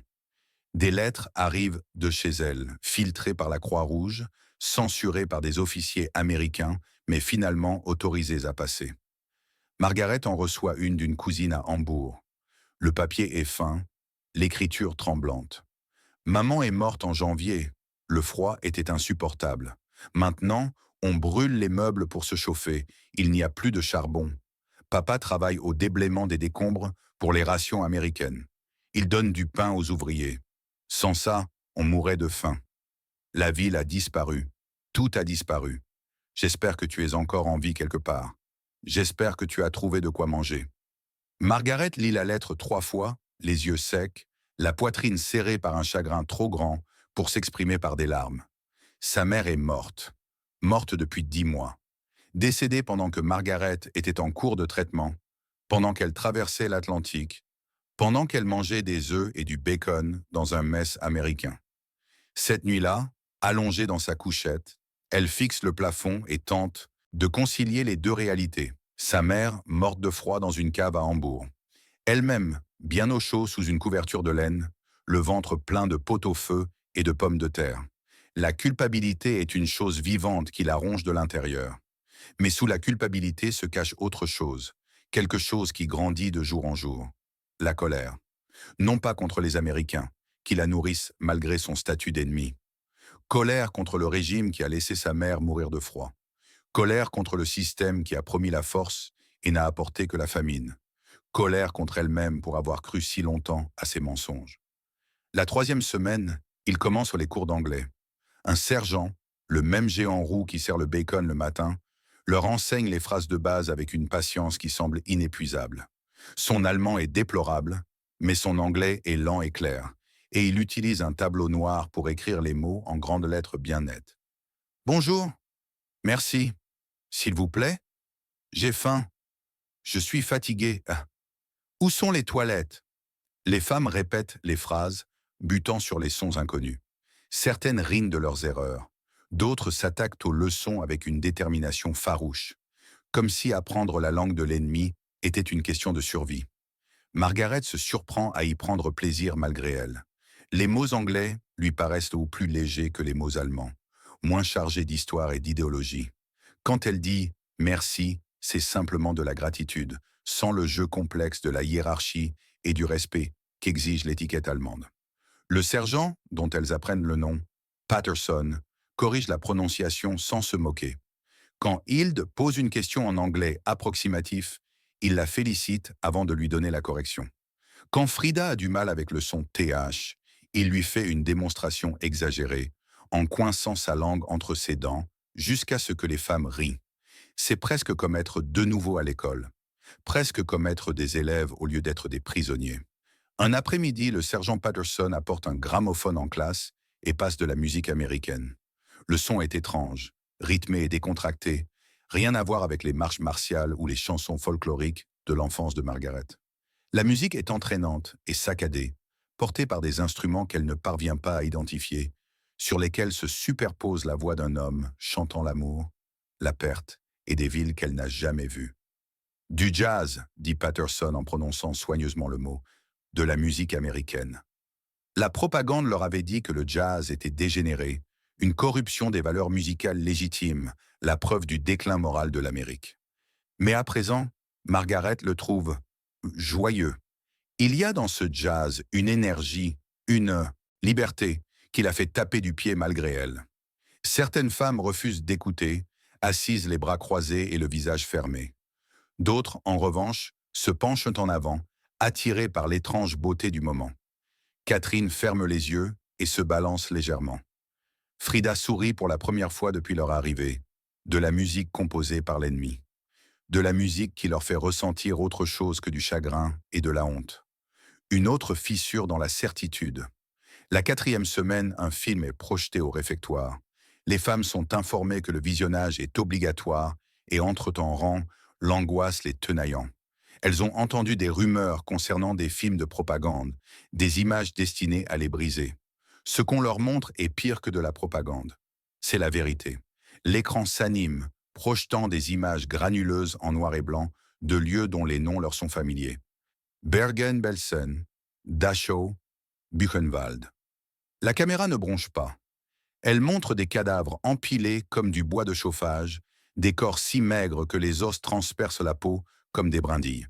Speaker 1: Des lettres arrivent de chez elle, filtrées par la Croix-Rouge, censurées par des officiers américains, mais finalement autorisées à passer. Margaret en reçoit une d'une cousine à Hambourg. Le papier est fin, l'écriture tremblante. Maman est morte en janvier. Le froid était insupportable. Maintenant, on brûle les meubles pour se chauffer. Il n'y a plus de charbon. Papa travaille au déblaiement des décombres pour les rations américaines. Il donne du pain aux ouvriers. Sans ça, on mourrait de faim. La ville a disparu. Tout a disparu. J'espère que tu es encore en vie quelque part. J'espère que tu as trouvé de quoi manger. Margaret lit la lettre 3 fois, les yeux secs, la poitrine serrée par un chagrin trop grand pour s'exprimer par des larmes. Sa mère est morte. Morte depuis 10 mois. Décédée pendant que Margaret était en cours de traitement, pendant qu'elle traversait l'Atlantique, pendant qu'elle mangeait des œufs et du bacon dans un mess américain. Cette nuit-là, allongée dans sa couchette, elle fixe le plafond et tente de concilier les deux réalités. Sa mère, morte de froid dans une cave à Hambourg. Elle-même, bien au chaud sous une couverture de laine, le ventre plein de pot-au-feu et de pommes de terre. La culpabilité est une chose vivante qui la ronge de l'intérieur. Mais sous la culpabilité se cache autre chose, quelque chose qui grandit de jour en jour. La colère. Non pas contre les Américains, qui la nourrissent malgré son statut d'ennemi. Colère contre le régime qui a laissé sa mère mourir de froid. Colère contre le système qui a promis la force et n'a apporté que la famine. Colère contre elle-même pour avoir cru si longtemps à ses mensonges. La 3e semaine, il commence les cours d'anglais. Un sergent, le même géant roux qui sert le bacon le matin, leur enseigne les phrases de base avec une patience qui semble inépuisable. Son allemand est déplorable, mais son anglais est lent et clair, et il utilise un tableau noir pour écrire les mots en grandes lettres bien nettes. « Bonjour, merci, s'il vous plaît, j'ai faim, je suis fatigué. Ah. Où sont les toilettes ?» Les femmes répètent les phrases, butant sur les sons inconnus. Certaines rient de leurs erreurs, d'autres s'attaquent aux leçons avec une détermination farouche, comme si apprendre la langue de l'ennemi était une question de survie. Margaret se surprend à y prendre plaisir malgré elle. Les mots anglais lui paraissent au plus légers que les mots allemands, moins chargés d'histoire et d'idéologie. Quand elle dit « merci », c'est simplement de la gratitude, sans le jeu complexe de la hiérarchie et du respect qu'exige l'étiquette allemande. Le sergent, dont elles apprennent le nom, Patterson, corrige la prononciation sans se moquer. Quand Hilde pose une question en anglais approximatif, il la félicite avant de lui donner la correction. Quand Frida a du mal avec le son TH, il lui fait une démonstration exagérée, en coinçant sa langue entre ses dents, jusqu'à ce que les femmes rient. C'est presque comme être de nouveau à l'école, presque comme être des élèves au lieu d'être des prisonniers. Un après-midi, le sergent Patterson apporte un gramophone en classe et passe de la musique américaine. Le son est étrange, rythmé et décontracté, rien à voir avec les marches martiales ou les chansons folkloriques de l'enfance de Margaret. La musique est entraînante et saccadée, portée par des instruments qu'elle ne parvient pas à identifier, sur lesquels se superpose la voix d'un homme chantant l'amour, la perte et des villes qu'elle n'a jamais vues. Du jazz, dit Patterson en prononçant soigneusement le mot, de la musique américaine. La propagande leur avait dit que le jazz était dégénéré, une corruption des valeurs musicales légitimes, la preuve du déclin moral de l'Amérique. Mais à présent, Margaret le trouve joyeux. Il y a dans ce jazz une énergie, une liberté qui la fait taper du pied malgré elle. Certaines femmes refusent d'écouter, assises les bras croisés et le visage fermé. D'autres, en revanche, se penchent en avant, attirées par l'étrange beauté du moment. Catherine ferme les yeux et se balance légèrement. Frida sourit pour la première fois depuis leur arrivée. De la musique composée par l'ennemi. De la musique qui leur fait ressentir autre chose que du chagrin et de la honte. Une autre fissure dans la certitude. La 4e semaine, un film est projeté au réfectoire. Les femmes sont informées que le visionnage est obligatoire et entrent en rang, l'angoisse les tenaillant. Elles ont entendu des rumeurs concernant des films de propagande, des images destinées à les briser. Ce qu'on leur montre est pire que de la propagande. C'est la vérité. L'écran s'anime, projetant des images granuleuses en noir et blanc de lieux dont les noms leur sont familiers. Bergen-Belsen, Dachau, Buchenwald. La caméra ne bronche pas. Elle montre des cadavres empilés comme du bois de chauffage, des corps si maigres que les os transpercent la peau comme des brindilles.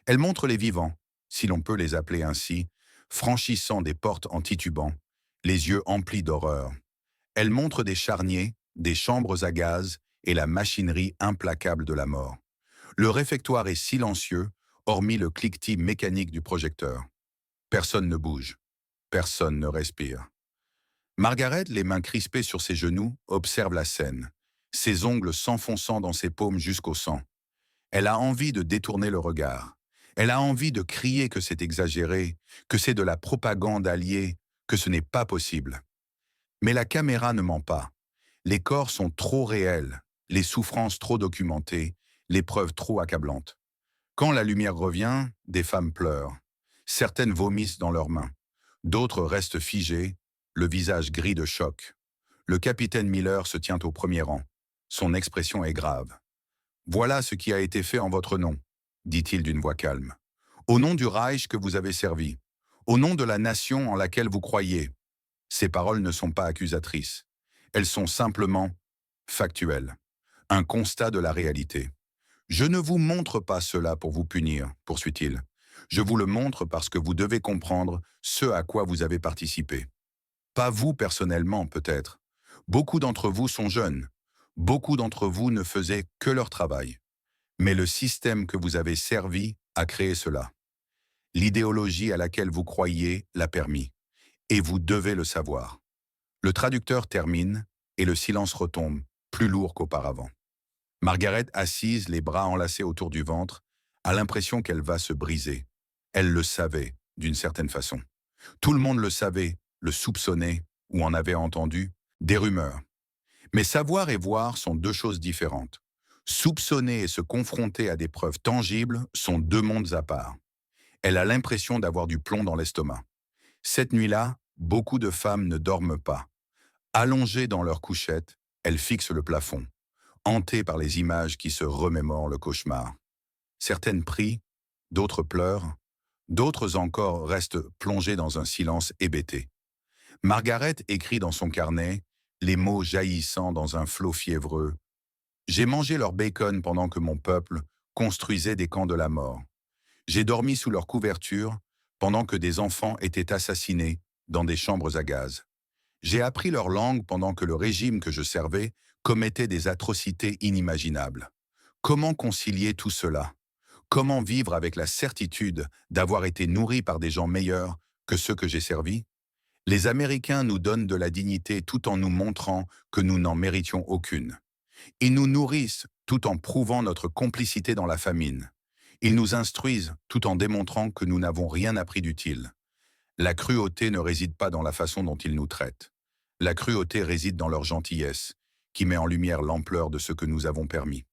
Speaker 1: Elle montre les vivants, si l'on peut les appeler ainsi, franchissant des portes en titubant, les yeux emplis d'horreur. Elle montre des charniers, des chambres à gaz et la machinerie implacable de la mort. Le réfectoire est silencieux, hormis le cliquetis mécanique du projecteur. Personne ne bouge. Personne ne respire. Margaret, les mains crispées sur ses genoux, observe la scène, ses ongles s'enfonçant dans ses paumes jusqu'au sang. Elle a envie de détourner le regard. Elle a envie de crier que c'est exagéré, que c'est de la propagande alliée, que ce n'est pas possible. Mais la caméra ne ment pas. Les corps sont trop réels, les souffrances trop documentées, les preuves trop accablantes. Quand la lumière revient, des femmes pleurent. Certaines vomissent dans leurs mains. D'autres restent figées, le visage gris de choc. Le capitaine Miller se tient au premier rang. Son expression est grave. « Voilà ce qui a été fait en votre nom », dit-il d'une voix calme. « Au nom du Reich que vous avez servi. Au nom de la nation en laquelle vous croyez. » Ces paroles ne sont pas accusatrices. Elles sont simplement factuelles. Un constat de la réalité. « Je ne vous montre pas cela pour vous punir », poursuit-il. « Je vous le montre parce que vous devez comprendre ce à quoi vous avez participé. Pas vous personnellement, peut-être. Beaucoup d'entre vous sont jeunes. Beaucoup d'entre vous ne faisaient que leur travail. Mais le système que vous avez servi a créé cela. L'idéologie à laquelle vous croyiez l'a permis. Et vous devez le savoir. » Le traducteur termine et le silence retombe, plus lourd qu'auparavant. Margaret, assise, les bras enlacés autour du ventre, a l'impression qu'elle va se briser. Elle le savait, d'une certaine façon. Tout le monde le savait, le soupçonnait, ou en avait entendu, des rumeurs. Mais savoir et voir sont deux choses différentes. Soupçonner et se confronter à des preuves tangibles sont deux mondes à part. Elle a l'impression d'avoir du plomb dans l'estomac. Cette nuit-là, beaucoup de femmes ne dorment pas. Allongées dans leur couchette, elles fixent le plafond, hantées par les images qui se remémorent le cauchemar. Certaines prient, d'autres pleurent, d'autres encore restent plongées dans un silence hébété. Margaret écrit dans son carnet, les mots jaillissant dans un flot fiévreux. « J'ai mangé leur bacon pendant que mon peuple construisait des camps de la mort. J'ai dormi sous leur couverture pendant que des enfants étaient assassinés dans des chambres à gaz. J'ai appris leur langue pendant que le régime que je servais commettait des atrocités inimaginables. Comment concilier tout cela? Comment vivre avec la certitude d'avoir été nourri par des gens meilleurs que ceux que j'ai servis? Les Américains nous donnent de la dignité tout en nous montrant que nous n'en méritions aucune. Ils nous nourrissent tout en prouvant notre complicité dans la famine. Ils nous instruisent tout en démontrant que nous n'avons rien appris d'utile. La cruauté ne réside pas dans la façon dont ils nous traitent. La cruauté réside dans leur gentillesse, qui met en lumière l'ampleur de ce que nous avons permis.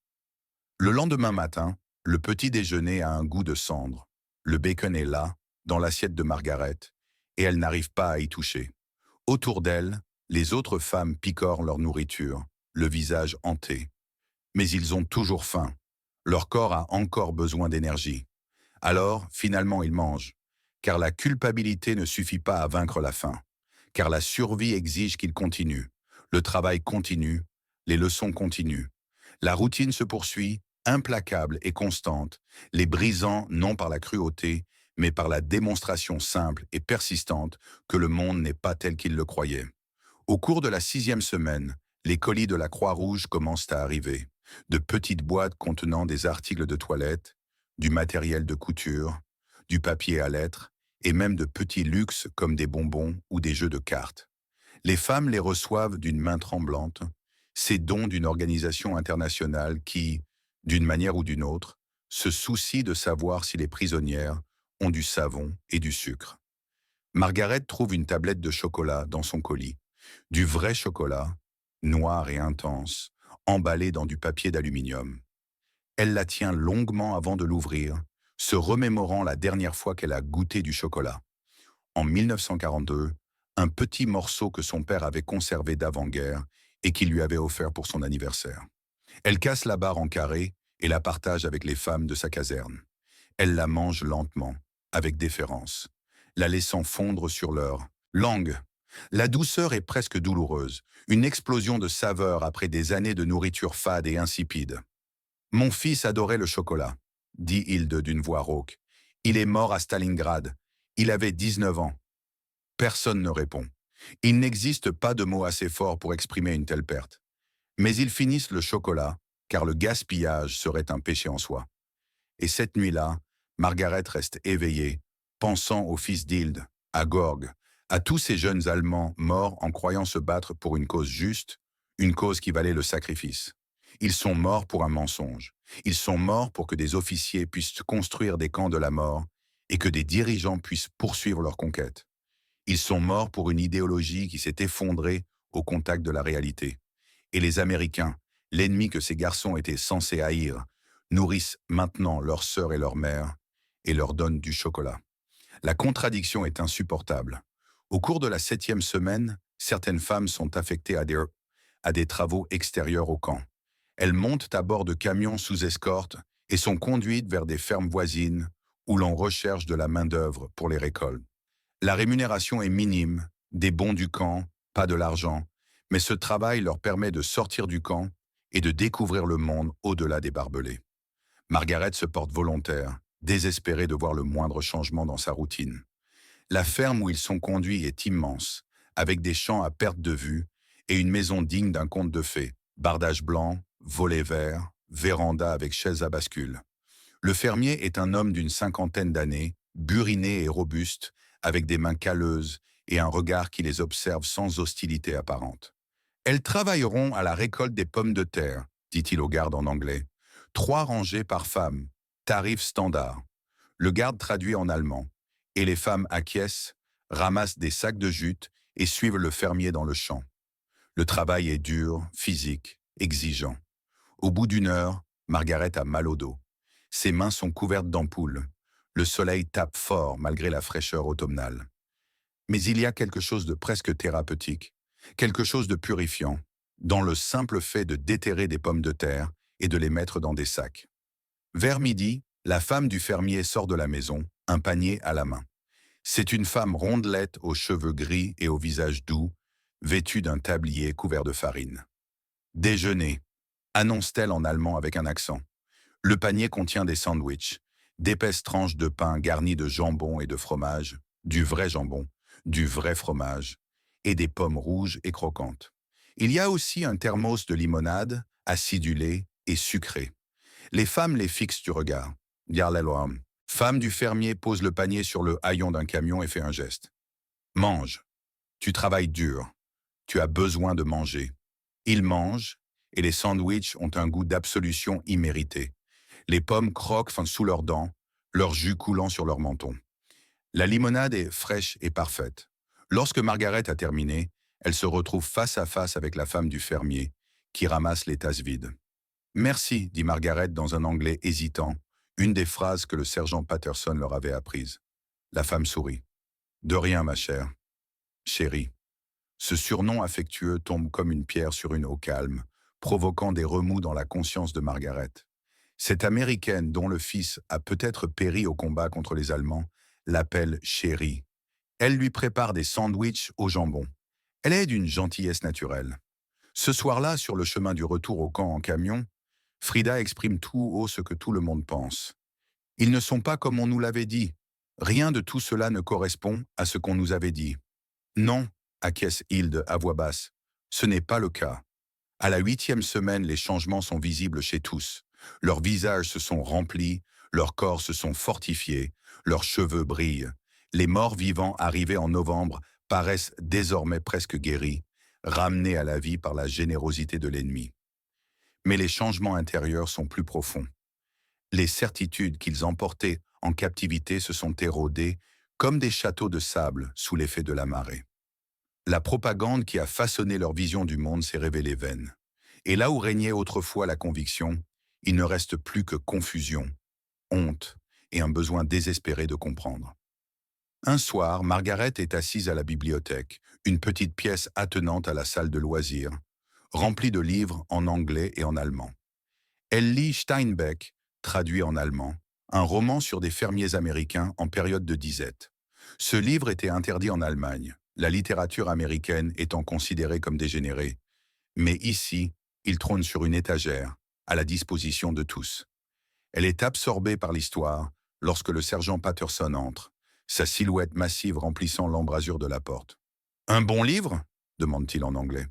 Speaker 1: Le lendemain matin, le petit déjeuner a un goût de cendre. Le bacon est là, dans l'assiette de Margaret, et elle n'arrive pas à y toucher. Autour d'elle, les autres femmes picorent leur nourriture, le visage hanté. Mais ils ont toujours faim. Leur corps a encore besoin d'énergie. Alors, finalement, ils mangent. Car la culpabilité ne suffit pas à vaincre la faim. Car la survie exige qu'ils continuent. Le travail continue, les leçons continuent. La routine se poursuit, implacable et constante, les brisant non par la cruauté, mais par la démonstration simple et persistante que le monde n'est pas tel qu'il le croyait. Au cours de la 6e semaine, les colis de la Croix-Rouge commencent à arriver. De petites boîtes contenant des articles de toilette, du matériel de couture, du papier à lettres, et même de petits luxes comme des bonbons ou des jeux de cartes. Les femmes les reçoivent d'une main tremblante, ces dons d'une organisation internationale qui, d'une manière ou d'une autre, se soucie de savoir si les prisonnières ont du savon et du sucre. Margaret trouve une tablette de chocolat dans son colis. Du vrai chocolat, noir et intense, emballé dans du papier d'aluminium. Elle la tient longuement avant de l'ouvrir, se remémorant la dernière fois qu'elle a goûté du chocolat. En 1942, un petit morceau que son père avait conservé d'avant-guerre et qu'il lui avait offert pour son anniversaire. Elle casse la barre en carré et la partage avec les femmes de sa caserne. Elle la mange lentement, avec déférence, la laissant fondre sur leur langue. La douceur est presque douloureuse, une explosion de saveur après des années de nourriture fade et insipide. Mon fils adorait le chocolat, dit Hilde d'une voix rauque. Il est mort à Stalingrad. Il avait 19 ans. Personne ne répond. Il n'existe pas de mots assez forts pour exprimer une telle perte. Mais ils finissent le chocolat, car le gaspillage serait un péché en soi. Et cette nuit-là, Margaret reste éveillée, pensant au fils d'Hilde, à Gorg, à tous ces jeunes Allemands morts en croyant se battre pour une cause juste, une cause qui valait le sacrifice. Ils sont morts pour un mensonge. Ils sont morts pour que des officiers puissent construire des camps de la mort et que des dirigeants puissent poursuivre leur conquête. Ils sont morts pour une idéologie qui s'est effondrée au contact de la réalité. Et les Américains, l'ennemi que ces garçons étaient censés haïr, nourrissent maintenant leurs sœurs et leurs mères et leur donnent du chocolat. La contradiction est insupportable. Au cours de la 7e semaine, certaines femmes sont affectées à des travaux extérieurs au camp. Elles montent à bord de camions sous escorte et sont conduites vers des fermes voisines où l'on recherche de la main-d'œuvre pour les récoltes. La rémunération est minime, des bons du camp, pas de l'argent, mais ce travail leur permet de sortir du camp et de découvrir le monde au-delà des barbelés. Margaret se porte volontaire, désespérée de voir le moindre changement dans sa routine. La ferme où ils sont conduits est immense, avec des champs à perte de vue et une maison digne d'un conte de fées, bardage blanc, volets verts, véranda avec chaise à bascule. Le fermier est un homme d'une 50aine d'années, buriné et robuste, avec des mains calleuses et un regard qui les observe sans hostilité apparente. Elles travailleront à la récolte des pommes de terre, dit-il au garde en anglais. 3 rangées par femme, tarif standard. Le garde traduit en allemand. Et les femmes acquiescent, ramassent des sacs de jute et suivent le fermier dans le champ. Le travail est dur, physique, exigeant. Au bout d'une heure, Margaret a mal au dos. Ses mains sont couvertes d'ampoules. Le soleil tape fort malgré la fraîcheur automnale. Mais il y a quelque chose de presque thérapeutique, quelque chose de purifiant, dans le simple fait de déterrer des pommes de terre et de les mettre dans des sacs. Vers midi, la femme du fermier sort de la maison, un panier à la main. C'est une femme rondelette aux cheveux gris et au visage doux, vêtue d'un tablier couvert de farine. Déjeuner, annonce-t-elle en allemand avec un accent. Le panier contient des sandwichs, d'épaisses tranches de pain garnies de jambon et de fromage, du vrai jambon, du vrai fromage, et des pommes rouges et croquantes. Il y a aussi un thermos de limonade, acidulé et sucré. Les femmes les fixent du regard. Yarlelom. Femme du fermier pose le panier sur le haillon d'un camion et fait un geste. Mange. Tu travailles dur. Tu as besoin de manger. Ils mangent, et les sandwichs ont un goût d'absolution immérité. Les pommes croquent sous leurs dents, leur jus coulant sur leur menton. La limonade est fraîche et parfaite. Lorsque Margaret a terminé, elle se retrouve face à face avec la femme du fermier, qui ramasse les tasses vides. Merci, dit Margaret dans un anglais hésitant, une des phrases que le sergent Patterson leur avait apprises. La femme sourit. De rien, ma chère. Chérie. Ce surnom affectueux tombe comme une pierre sur une eau calme, provoquant des remous dans la conscience de Margaret. Cette Américaine, dont le fils a peut-être péri au combat contre les Allemands, l'appelle chérie. Elle lui prépare des sandwichs au jambon. Elle est d'une gentillesse naturelle. Ce soir-là, sur le chemin du retour au camp en camion, Frida exprime tout haut ce que tout le monde pense. Ils ne sont pas comme on nous l'avait dit. Rien de tout cela ne correspond à ce qu'on nous avait dit. Non, acquiesce Hilde à voix basse. Ce n'est pas le cas. À la 8e semaine, les changements sont visibles chez tous. Leurs visages se sont remplis, leurs corps se sont fortifiés, leurs cheveux brillent. Les morts vivants arrivés en novembre paraissent désormais presque guéris, ramenés à la vie par la générosité de l'ennemi. Mais les changements intérieurs sont plus profonds. Les certitudes qu'ils emportaient en captivité se sont érodées comme des châteaux de sable sous l'effet de la marée. La propagande qui a façonné leur vision du monde s'est révélée vaine. Et là où régnait autrefois la conviction, il ne reste plus que confusion, honte et un besoin désespéré de comprendre. Un soir, Margaret est assise à la bibliothèque, une petite pièce attenante à la salle de loisirs, remplie de livres en anglais et en allemand. Elle lit Steinbeck, traduit en allemand, un roman sur des fermiers américains en période de disette. Ce livre était interdit en Allemagne, la littérature américaine étant considérée comme dégénérée. Mais ici, il trône sur une étagère, à la disposition de tous. Elle est absorbée par l'histoire lorsque le sergent Patterson entre, sa silhouette massive remplissant l'embrasure de la porte. « Un bon livre » demande-t-il en anglais.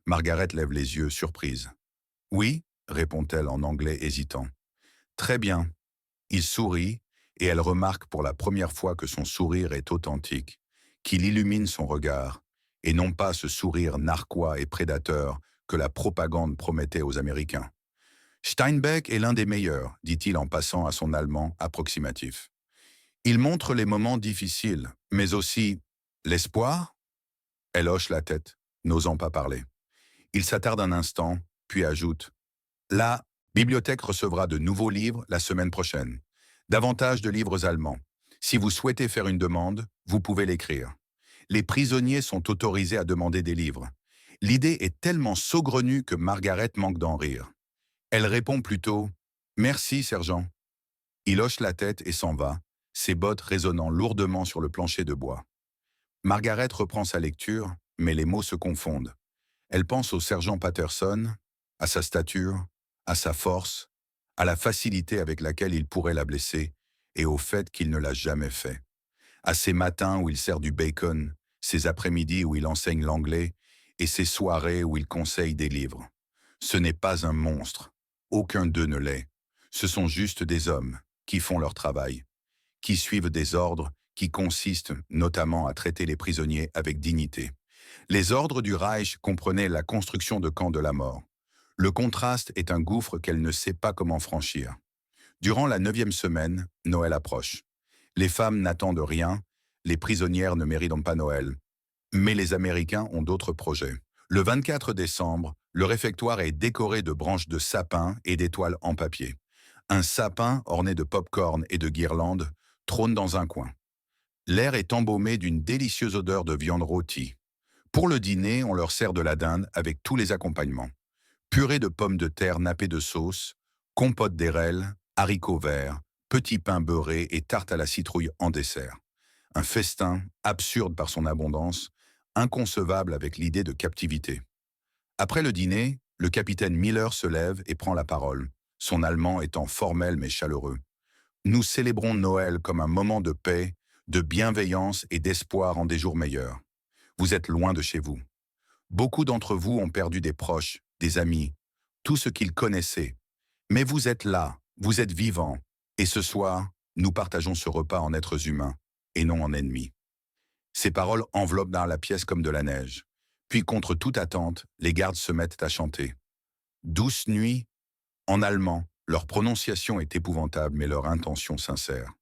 Speaker 1: Margaret lève les yeux, surprise. « Oui » répond-elle en anglais hésitant. « Très bien. » Il sourit, et elle remarque pour la première fois que son sourire est authentique, qu'il illumine son regard, et non pas ce sourire narquois et prédateur que la propagande promettait aux Américains. Steinbeck est l'un des meilleurs, dit-il en passant à son allemand approximatif. Il montre les moments difficiles, mais aussi l'espoir. Elle hoche la tête, n'osant pas parler. Il s'attarde un instant, puis ajoute « La bibliothèque recevra de nouveaux livres la semaine prochaine. Davantage de livres allemands. Si vous souhaitez faire une demande, vous pouvez l'écrire. Les prisonniers sont autorisés à demander des livres. » L'idée est tellement saugrenue que Margaret manque d'en rire. Elle répond plutôt « Merci, sergent ». Il hoche la tête et s'en va, ses bottes résonnant lourdement sur le plancher de bois. Margaret reprend sa lecture, mais les mots se confondent. Elle pense au sergent Patterson, à sa stature, à sa force, à la facilité avec laquelle il pourrait la blesser, et au fait qu'il ne l'a jamais fait. À ces matins où il sert du bacon, ces après-midi où il enseigne l'anglais, et ces soirées où il conseille des livres. Ce n'est pas un monstre. Aucun d'eux ne l'est. Ce sont juste des hommes qui font leur travail, qui suivent des ordres qui consistent notamment à traiter les prisonniers avec dignité. Les ordres du Reich comprenaient la construction de camps de la mort. Le contraste est un gouffre qu'elle ne sait pas comment franchir. Durant la 9e semaine, Noël approche. Les femmes n'attendent rien, les prisonnières ne méritent pas Noël. Mais les Américains ont d'autres projets. Le 24 décembre, le réfectoire est décoré de branches de sapin et d'étoiles en papier. Un sapin orné de pop-corn et de guirlandes trône dans un coin. L'air est embaumé d'une délicieuse odeur de viande rôtie. Pour le dîner, on leur sert de la dinde avec tous les accompagnements. Purée de pommes de terre nappées de sauce, compote d'érelles, haricots verts, petits pains beurrés et tarte à la citrouille en dessert. Un festin, absurde par son abondance, inconcevable avec l'idée de captivité. Après le dîner, le capitaine Miller se lève et prend la parole, son allemand étant formel mais chaleureux. Nous célébrons Noël comme un moment de paix, de bienveillance et d'espoir en des jours meilleurs. Vous êtes loin de chez vous. Beaucoup d'entre vous ont perdu des proches, des amis, tout ce qu'ils connaissaient. Mais vous êtes là, vous êtes vivants. Et ce soir, nous partageons ce repas en êtres humains et non en ennemis. Ces paroles enveloppent dans la pièce comme de la neige. Puis, contre toute attente, les gardes se mettent à chanter. Douce nuit, en allemand, leur prononciation est épouvantable, mais leur intention sincère.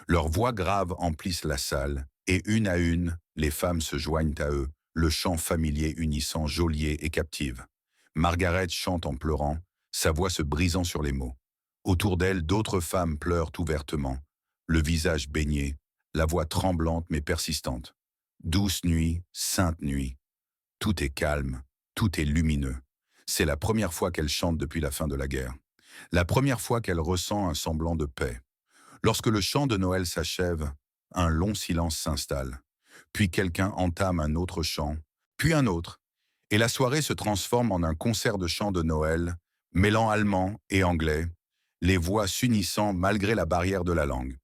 Speaker 1: Leurs voix graves emplissent la salle, et une à une, les femmes se joignent à eux, le chant familier unissant geôlier et captive. Margaret chante en pleurant, sa voix se brisant sur les mots. Autour d'elle, d'autres femmes pleurent ouvertement, le visage baigné, la voix tremblante mais persistante. Douce nuit, sainte nuit. Tout est calme, tout est lumineux. C'est la première fois qu'elle chante depuis la fin de la guerre. La première fois qu'elle ressent un semblant de paix. Lorsque le chant de Noël s'achève, un long silence s'installe. Puis quelqu'un entame un autre chant, puis un autre. Et la soirée se transforme en un concert de chants de Noël, mêlant allemand et anglais, les voix s'unissant malgré la barrière de la langue.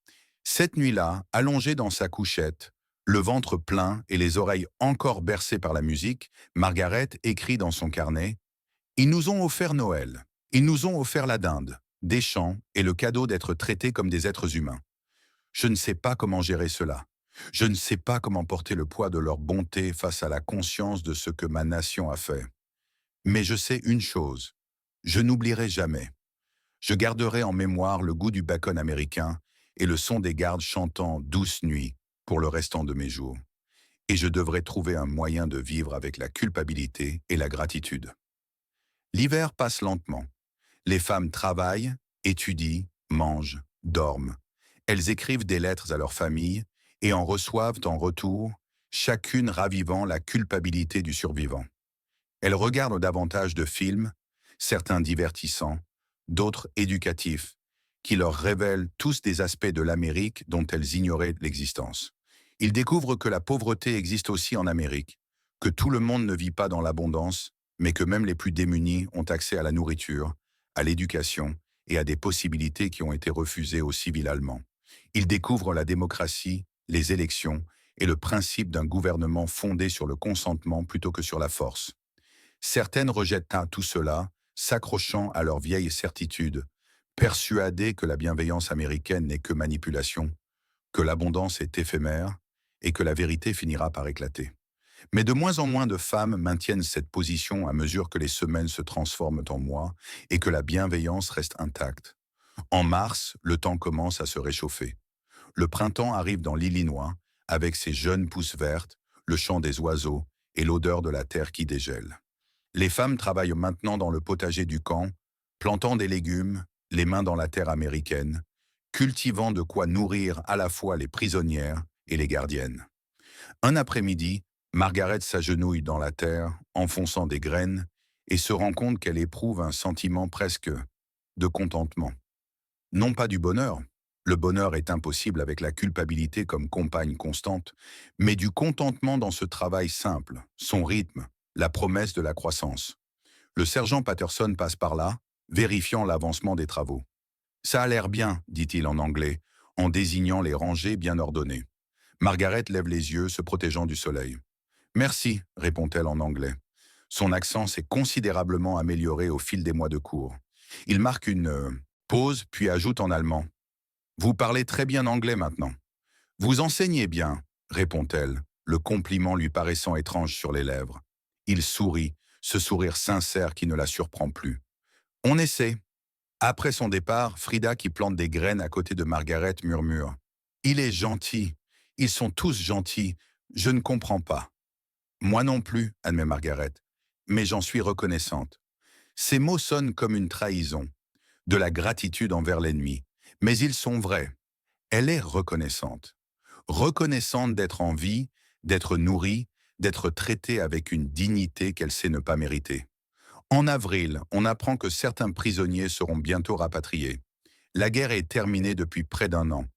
Speaker 1: Cette nuit-là, allongée dans sa couchette, le ventre plein et les oreilles encore bercées par la musique, Margaret écrit dans son carnet « Ils nous ont offert Noël. Ils nous ont offert la dinde, des chants et le cadeau d'être traités comme des êtres humains. Je ne sais pas comment gérer cela. Je ne sais pas comment porter le poids de leur bonté face à la conscience de ce que ma nation a fait. Mais je sais une chose, je n'oublierai jamais. Je garderai en mémoire le goût du bacon américain et le son des gardes chantant Douce nuit pour le restant de mes jours. Et je devrais trouver un moyen de vivre avec la culpabilité et la gratitude. » L'hiver passe lentement. Les femmes travaillent, étudient, mangent, dorment. Elles écrivent des lettres à leurs familles et en reçoivent en retour, chacune ravivant la culpabilité du survivant. Elles regardent davantage de films, certains divertissants, d'autres éducatifs, qui leur révèlent tous des aspects de l'Amérique dont elles ignoraient l'existence. Ils découvrent que la pauvreté existe aussi en Amérique, que tout le monde ne vit pas dans l'abondance, mais que même les plus démunis ont accès à la nourriture, à l'éducation et à des possibilités qui ont été refusées aux civils allemands. Ils découvrent la démocratie, les élections et le principe d'un gouvernement fondé sur le consentement plutôt que sur la force. Certaines rejettent tout cela, s'accrochant à leurs vieilles certitudes, persuadées que la bienveillance américaine n'est que manipulation, que l'abondance est éphémère et que la vérité finira par éclater. Mais de moins en moins de femmes maintiennent cette position à mesure que les semaines se transforment en mois et que la bienveillance reste intacte. En mars, le temps commence à se réchauffer. Le printemps arrive dans l'Illinois, avec ses jeunes pousses vertes, le chant des oiseaux et l'odeur de la terre qui dégèle. Les femmes travaillent maintenant dans le potager du camp, plantant des légumes, les mains dans la terre américaine, cultivant de quoi nourrir à la fois les prisonnières et les gardiennes. Un après-midi, Margaret s'agenouille dans la terre, enfonçant des graines, et se rend compte qu'elle éprouve un sentiment presque de contentement. Non pas du bonheur, le bonheur est impossible avec la culpabilité comme compagne constante, mais du contentement dans ce travail simple, son rythme, la promesse de la croissance. Le sergent Patterson passe par là, vérifiant l'avancement des travaux. « Ça a l'air bien », dit-il en anglais, en désignant les rangées bien ordonnées. Margaret lève les yeux, se protégeant du soleil. « Merci », répond-elle en anglais. Son accent s'est considérablement amélioré au fil des mois de cours. Il marque une pause, puis ajoute en allemand. « Vous parlez très bien anglais maintenant. »« Vous enseignez bien », répond-elle, le compliment lui paraissant étrange sur les lèvres. Il sourit, ce sourire sincère qui ne la surprend plus. « On essaie. » Après son départ, Frida, qui plante des graines à côté de Margaret, murmure. « Il est gentil. Ils sont tous gentils. Je ne comprends pas. » « Moi non plus, admet Margaret, mais j'en suis reconnaissante. » Ces mots sonnent comme une trahison, de la gratitude envers l'ennemi, mais ils sont vrais. Elle est reconnaissante. Reconnaissante d'être en vie, d'être nourrie, d'être traitée avec une dignité qu'elle sait ne pas mériter. En avril, on apprend que certains prisonniers seront bientôt rapatriés. La guerre est terminée depuis près d'un an.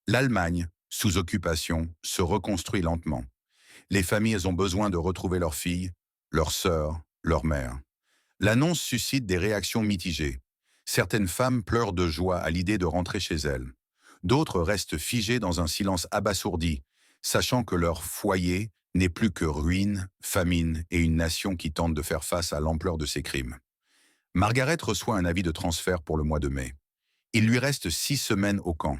Speaker 1: L'Allemagne, sous occupation, se reconstruit lentement. Les familles ont besoin de retrouver leurs filles, leurs sœurs, leurs mères. L'annonce suscite des réactions mitigées. Certaines femmes pleurent de joie à l'idée de rentrer chez elles. D'autres restent figés dans un silence abasourdi, sachant que leur foyer n'est plus que ruine, famine et une nation qui tente de faire face à l'ampleur de ses crimes. Margaret reçoit un avis de transfert pour le mois de mai. Il lui reste 6 semaines au camp.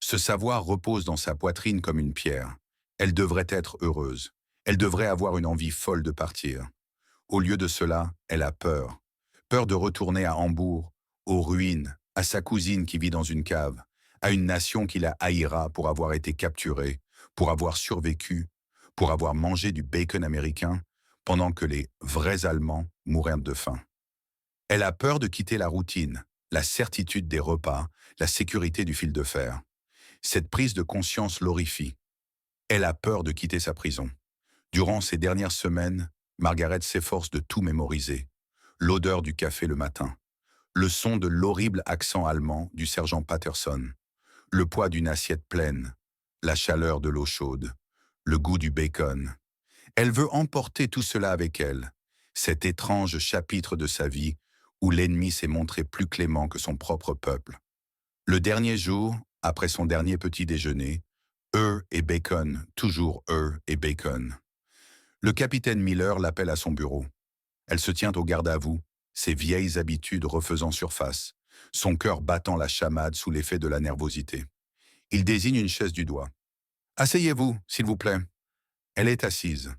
Speaker 1: Ce savoir repose dans sa poitrine comme une pierre. Elle devrait être heureuse. Elle devrait avoir une envie folle de partir. Au lieu de cela, elle a peur. Peur de retourner à Hambourg, aux ruines, à sa cousine qui vit dans une cave, à une nation qui la haïra pour avoir été capturée, pour avoir survécu, pour avoir mangé du bacon américain, pendant que les vrais Allemands mouraient de faim. Elle a peur de quitter la routine, la certitude des repas, la sécurité du fil de fer. Cette prise de conscience l'horrifie. Elle a peur de quitter sa prison. Durant ces dernières semaines, Margaret s'efforce de tout mémoriser. L'odeur du café le matin, le son de l'horrible accent allemand du sergent Patterson, le poids d'une assiette pleine, la chaleur de l'eau chaude, le goût du bacon. Elle veut emporter tout cela avec elle, cet étrange chapitre de sa vie où l'ennemi s'est montré plus clément que son propre peuple. Le dernier jour, après son dernier petit déjeuner, œufs et bacon, toujours œufs et bacon. Le capitaine Miller l'appelle à son bureau. Elle se tient au garde à vous, ses vieilles habitudes refaisant surface, son cœur battant la chamade sous l'effet de la nervosité. Il désigne une chaise du doigt. « Asseyez-vous, s'il vous plaît. » Elle est assise.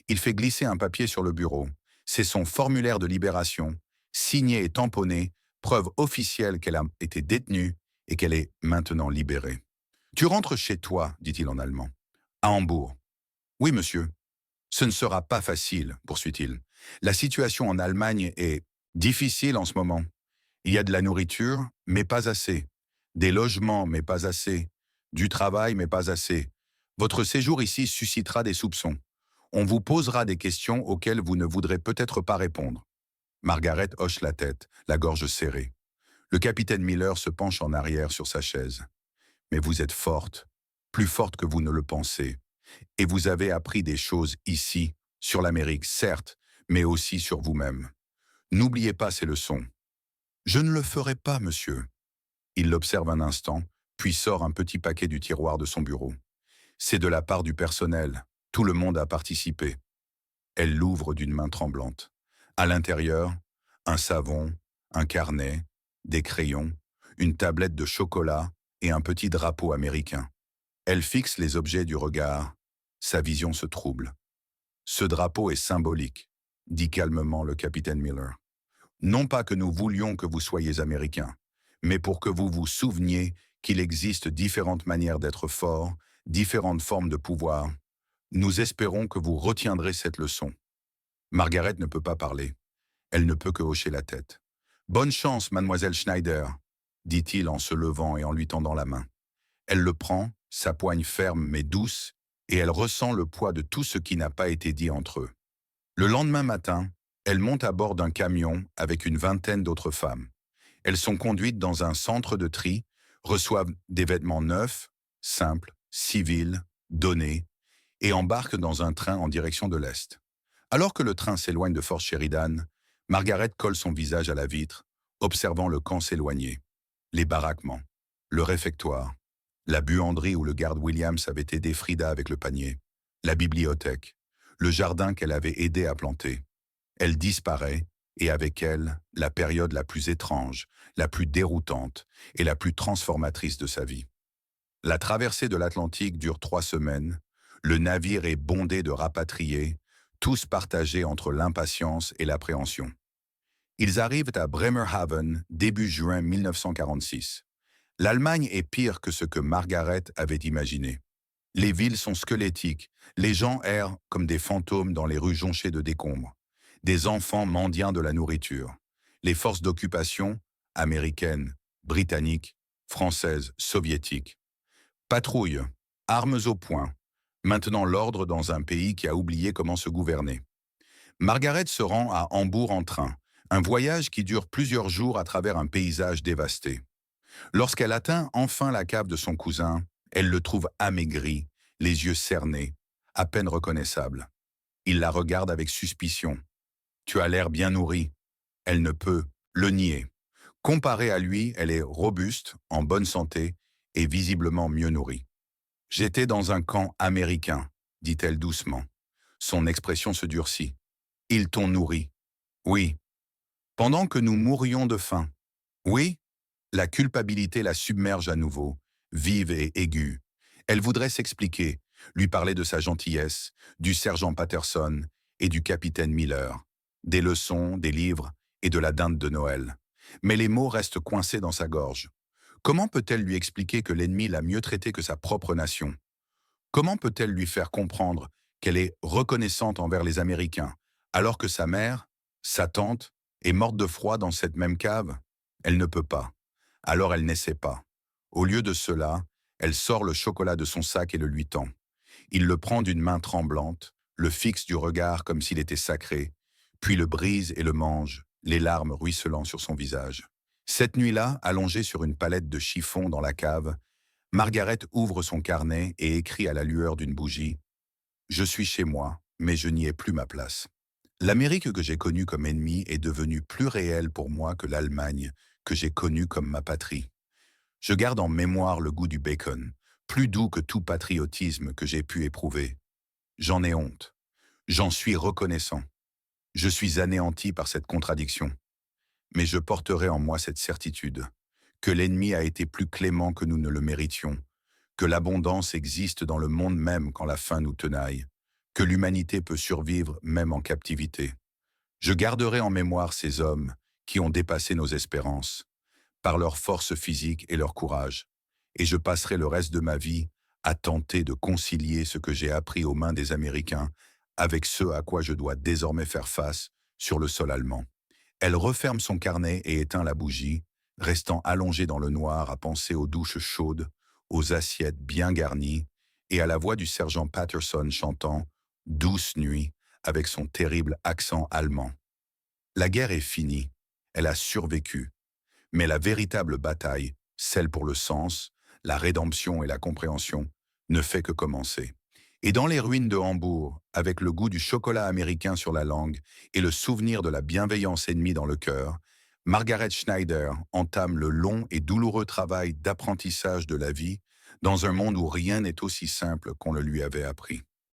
Speaker 1: Il fait glisser un papier sur le bureau. C'est son formulaire de libération, signé et tamponné, preuve officielle qu'elle a été détenue et qu'elle est maintenant libérée. « Tu rentres chez toi, dit-il en allemand. À Hambourg. »« Oui, monsieur. »« Ce ne sera pas facile, poursuit-il. La situation en Allemagne est difficile en ce moment. Il y a de la nourriture, mais pas assez. Des logements, mais pas assez. Du travail, mais pas assez. Votre séjour ici suscitera des soupçons. On vous posera des questions auxquelles vous ne voudrez peut-être pas répondre. » Margaret hoche la tête, la gorge serrée. Le capitaine Miller se penche en arrière sur sa chaise. « Mais vous êtes forte, plus forte que vous ne le pensez. Et vous avez appris des choses ici, sur l'Amérique, certes, mais aussi sur vous-même. N'oubliez pas ces leçons. »« Je ne le ferai pas, monsieur. » Il l'observe un instant, puis sort un petit paquet du tiroir de son bureau. C'est de la part du personnel. Tout le monde a participé. Elle l'ouvre d'une main tremblante. À l'intérieur, un savon, un carnet, des crayons, une tablette de chocolat et un petit drapeau américain. Elle fixe les objets du regard. Sa vision se trouble. « Ce drapeau est symbolique, » dit calmement le capitaine Miller. « Non pas que nous voulions que vous soyez américain, mais pour que vous vous souveniez qu'il existe différentes manières d'être fort, différentes formes de pouvoir. Nous espérons que vous retiendrez cette leçon. » Margaret ne peut pas parler. Elle ne peut que hocher la tête. « Bonne chance, mademoiselle Schneider, » dit-il en se levant et en lui tendant la main. Elle le prend, sa poigne ferme mais douce, et elle ressent le poids de tout ce qui n'a pas été dit entre eux. Le lendemain matin, elle monte à bord d'un camion avec une vingtaine d'autres femmes. Elles sont conduites dans un centre de tri, reçoivent des vêtements neufs, simples, civils, donnés, et embarquent dans un train en direction de l'Est. Alors que le train s'éloigne de Fort Sheridan, Margaret colle son visage à la vitre, observant le camp s'éloigner. Les baraquements, le réfectoire, la buanderie où le garde Williams avait aidé Frida avec le panier, la bibliothèque, le jardin qu'elle avait aidé à planter. Elle disparaît, et avec elle, la période la plus étrange, la plus déroutante et la plus transformatrice de sa vie. La traversée de l'Atlantique dure 3 semaines, le navire est bondé de rapatriés, tous partagés entre l'impatience et l'appréhension. Ils arrivent à Bremerhaven début juin 1946. L'Allemagne est pire que ce que Margaret avait imaginé. Les villes sont squelettiques, les gens errent comme des fantômes dans les rues jonchées de décombres. Des enfants mendiant de la nourriture. Les forces d'occupation, américaines, britanniques, françaises, soviétiques. Patrouilles, armes au poing, maintenant l'ordre dans un pays qui a oublié comment se gouverner. Margaret se rend à Hambourg en train, un voyage qui dure plusieurs jours à travers un paysage dévasté. Lorsqu'elle atteint enfin la cave de son cousin, elle le trouve amaigri, les yeux cernés, à peine reconnaissable. Il la regarde avec suspicion. « Tu as l'air bien nourri. » Elle ne peut le nier. Comparée à lui, elle est robuste, en bonne santé, et visiblement mieux nourrie. J'étais dans un camp américain, dit-elle doucement. Son expression se durcit. Ils t'ont nourri. Oui. Pendant que nous mourions de faim. Oui. La culpabilité la submerge à nouveau, vive et aiguë. Elle voudrait s'expliquer, lui parler de sa gentillesse, du sergent Patterson et du capitaine Miller, des leçons, des livres et de la dinde de Noël. Mais les mots restent coincés dans sa gorge. Comment peut-elle lui expliquer que l'ennemi l'a mieux traité que sa propre nation? Comment peut-elle lui faire comprendre qu'elle est reconnaissante envers les Américains, alors que sa mère, sa tante, est morte de froid dans cette même cave? Elle ne peut pas. Alors elle n'essaie pas. Au lieu de cela, elle sort le chocolat de son sac et le lui tend. Il le prend d'une main tremblante, le fixe du regard comme s'il était sacré, puis le brise et le mange, les larmes ruisselant sur son visage. Cette nuit-là, allongée sur une palette de chiffon dans la cave, Margaret ouvre son carnet et écrit à la lueur d'une bougie: Je suis chez moi, mais je n'y ai plus ma place. L'Amérique que j'ai connue comme ennemie est devenue plus réelle pour moi que l'Allemagne que j'ai connue comme ma patrie. Je garde en mémoire le goût du bacon, plus doux que tout patriotisme que j'ai pu éprouver. J'en ai honte. J'en suis reconnaissant. Je suis anéanti par cette contradiction. Mais je porterai en moi cette certitude, que l'ennemi a été plus clément que nous ne le méritions, que l'abondance existe dans le monde même quand la faim nous tenaille, que l'humanité peut survivre même en captivité. Je garderai en mémoire ces hommes qui ont dépassé nos espérances, par leur force physique et leur courage, et je passerai le reste de ma vie à tenter de concilier ce que j'ai appris aux mains des Américains avec ce à quoi je dois désormais faire face sur le sol allemand. Elle referme son carnet et éteint la bougie, restant allongée dans le noir à penser aux douches chaudes, aux assiettes bien garnies, et à la voix du sergent Patterson chantant «Douce nuit» avec son terrible accent allemand. La guerre est finie, elle a survécu, mais la véritable bataille, celle pour le sens, la rédemption et la compréhension, ne fait que commencer. Et dans les ruines de Hambourg, avec le goût du chocolat américain sur la langue et le souvenir de la bienveillance ennemie dans le cœur, Margaret Schneider entame le long et douloureux travail d'apprentissage de la vie dans un monde où rien n'est aussi simple qu'on le lui avait appris.